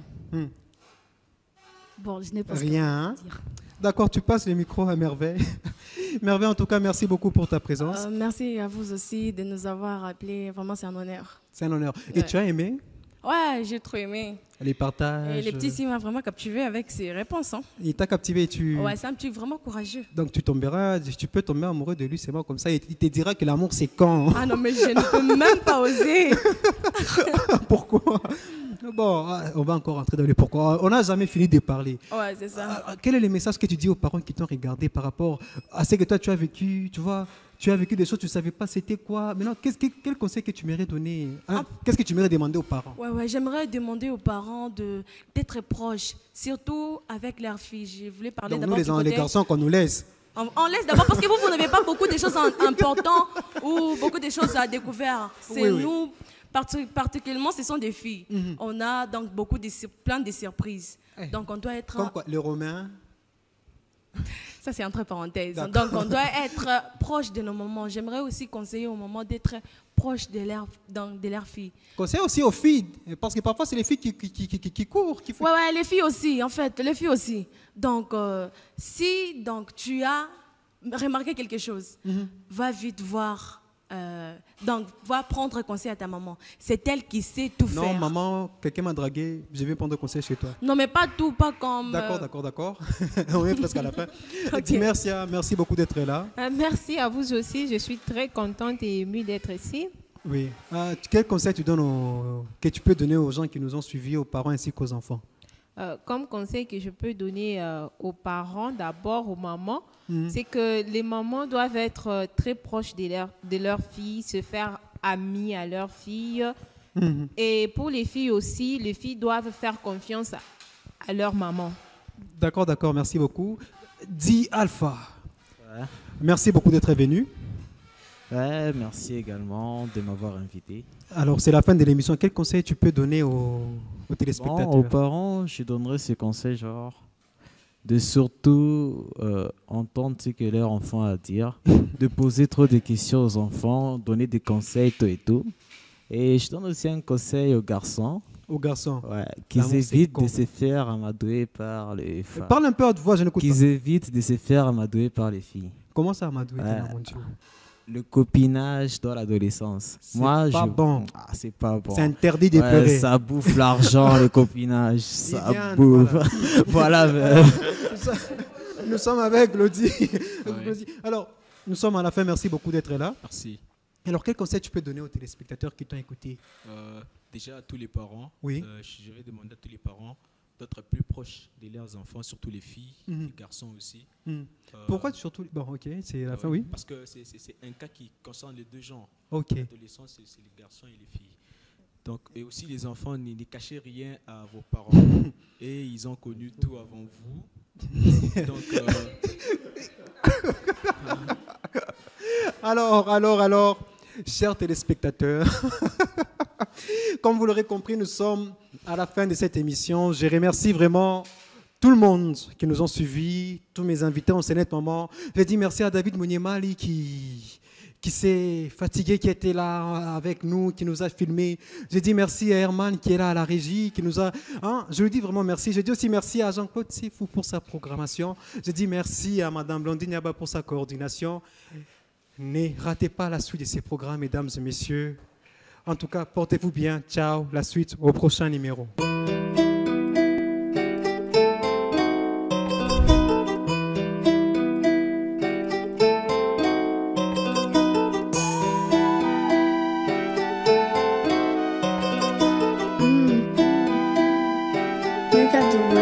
Bon, je n'ai pas Rien, hein? ce que dire. D'accord, tu passes le micro à Merveille. Merveille, en tout cas, merci beaucoup pour ta présence. Merci à vous aussi de nous avoir appelés. Vraiment, c'est un honneur. C'est un honneur. Et Ouais. tu as aimé Ouais, j'ai trop aimé. les partages? Et le petit Sim m'a vraiment captivé avec ses réponses. Hein. Il t'a captivé. Ouais, c'est un petit vraiment courageux. Donc tu peux tomber amoureux de lui, c'est moi comme ça. Il te dira que l'amour, c'est quand? Ah non, mais je ne peux même pas oser. Pourquoi? Bon, on va encore rentrer dans les pourquoi. On n'a jamais fini de parler. Ouais, c'est ça. Quel est le message que tu dis aux parents qui t'ont regardé par rapport à ce que toi tu as vécu? Tu vois, tu as vécu des choses, tu ne savais pas c'était quoi. Maintenant, quel conseil que tu m'aurais donné? Hein? Qu'est-ce que tu m'aurais demandé aux parents? Ouais, j'aimerais demander aux parents d'être proches, surtout avec leurs filles. Je voulais parler Donc nous, d'abord les garçons, qu'on nous laisse. On laisse d'abord parce que vous n'avez pas beaucoup de choses importantes ou beaucoup de choses à découvrir. C'est Oui. nous, particulièrement, ce sont des filles. On a donc plein de surprises. Donc on doit être... Comme quoi, les Romains. Ça, c'est entre parenthèses. D'accord. Donc on doit être proche de nos mamans. J'aimerais aussi conseiller aux mamans d'être proche de leurs filles. Conseil aussi aux filles, parce que parfois c'est les filles qui courent. Ouais, les filles aussi, en fait, les filles aussi. Donc, si donc, tu as remarqué quelque chose, va vite voir, donc va prendre conseil à ta maman. C'est elle qui sait tout Non, faire. maman, quelqu'un m'a dragué, je vais prendre conseil chez toi. Non, mais pas tout, pas comme... D'accord. On est presque à la fin. Ok. Dimercia, merci beaucoup d'être là. Merci à vous aussi. Je suis très contente et émue d'être ici. Oui. Quel conseil que tu peux donner aux gens qui nous ont suivis, aux parents ainsi qu'aux enfants? Comme conseil que je peux donner aux parents, d'abord aux mamans, c'est que les mamans doivent être très proches de leurs filles, se faire amies à leurs filles. Et pour les filles aussi, les filles doivent faire confiance à leur maman. D'accord, merci beaucoup. Dis Alpha. Ouais. Merci beaucoup d'être venu. Ouais, merci également de m'avoir invité. Alors, c'est la fin de l'émission. Quel conseil tu peux donner aux téléspectateurs? Bon, aux parents, je donnerais ces conseils, genre, de surtout entendre ce que leur enfant a à dire, de poser trop de questions aux enfants, donner des conseils, tout et tout. Et je donne aussi un conseil aux garçons. Aux garçons. Ouais, qu'ils L'amour, c'est évitent con. de se faire amadouer par les femmes. Parle un peu à haute voix, je n'écoute pas. Qu'ils évitent de se faire amadouer par les filles. Comment ça, Amadou? Ouais. Mon Dieu. Le copinage dans l'adolescence. C'est pas bon. Ah, c'est pas bon. C'est interdit de Ouais, pleurer. ça bouffe l'argent, le copinage. Ça Viviane, bouffe. Voilà. mais- Nous sommes avec Glody. Ouais. Glody. Alors, nous sommes à la fin. Merci beaucoup d'être là. Merci. Alors, quel conseil tu peux donner aux téléspectateurs qui t'ont écouté? Déjà à tous les parents, Oui. je vais demander à tous les parents d'être plus proches de leurs enfants, surtout les filles, Mhm. les garçons aussi. Hmm. Euh, Pourquoi surtout... Bon, ok, c'est la fin, oui. Parce que c'est un cas qui concerne les deux genres. Ok. L'adolescence, c'est les garçons et les filles. Donc, et aussi les enfants, ne cachez rien à vos parents. Et ils ont connu tout avant vous. Donc, Alors, chers téléspectateurs, comme vous l'aurez compris, nous sommes à la fin de cette émission. Je remercie vraiment tout le monde qui nous ont suivis, tous mes invités en ce net moment. Je dis merci à David Mouniemali qui s'est fatigué, qui était là avec nous, qui nous a filmé. Je dis merci à Herman qui est là à la régie, qui nous a... je lui dis vraiment merci. Je dis aussi merci à Jean-Claude Sifou pour sa programmation. Je dis merci à Madame Blondine Yaba pour sa coordination. Ne ratez pas la suite de ces programmes, mesdames et messieurs. En tout cas, portez-vous bien. Ciao. La suite au prochain numéro. Look at the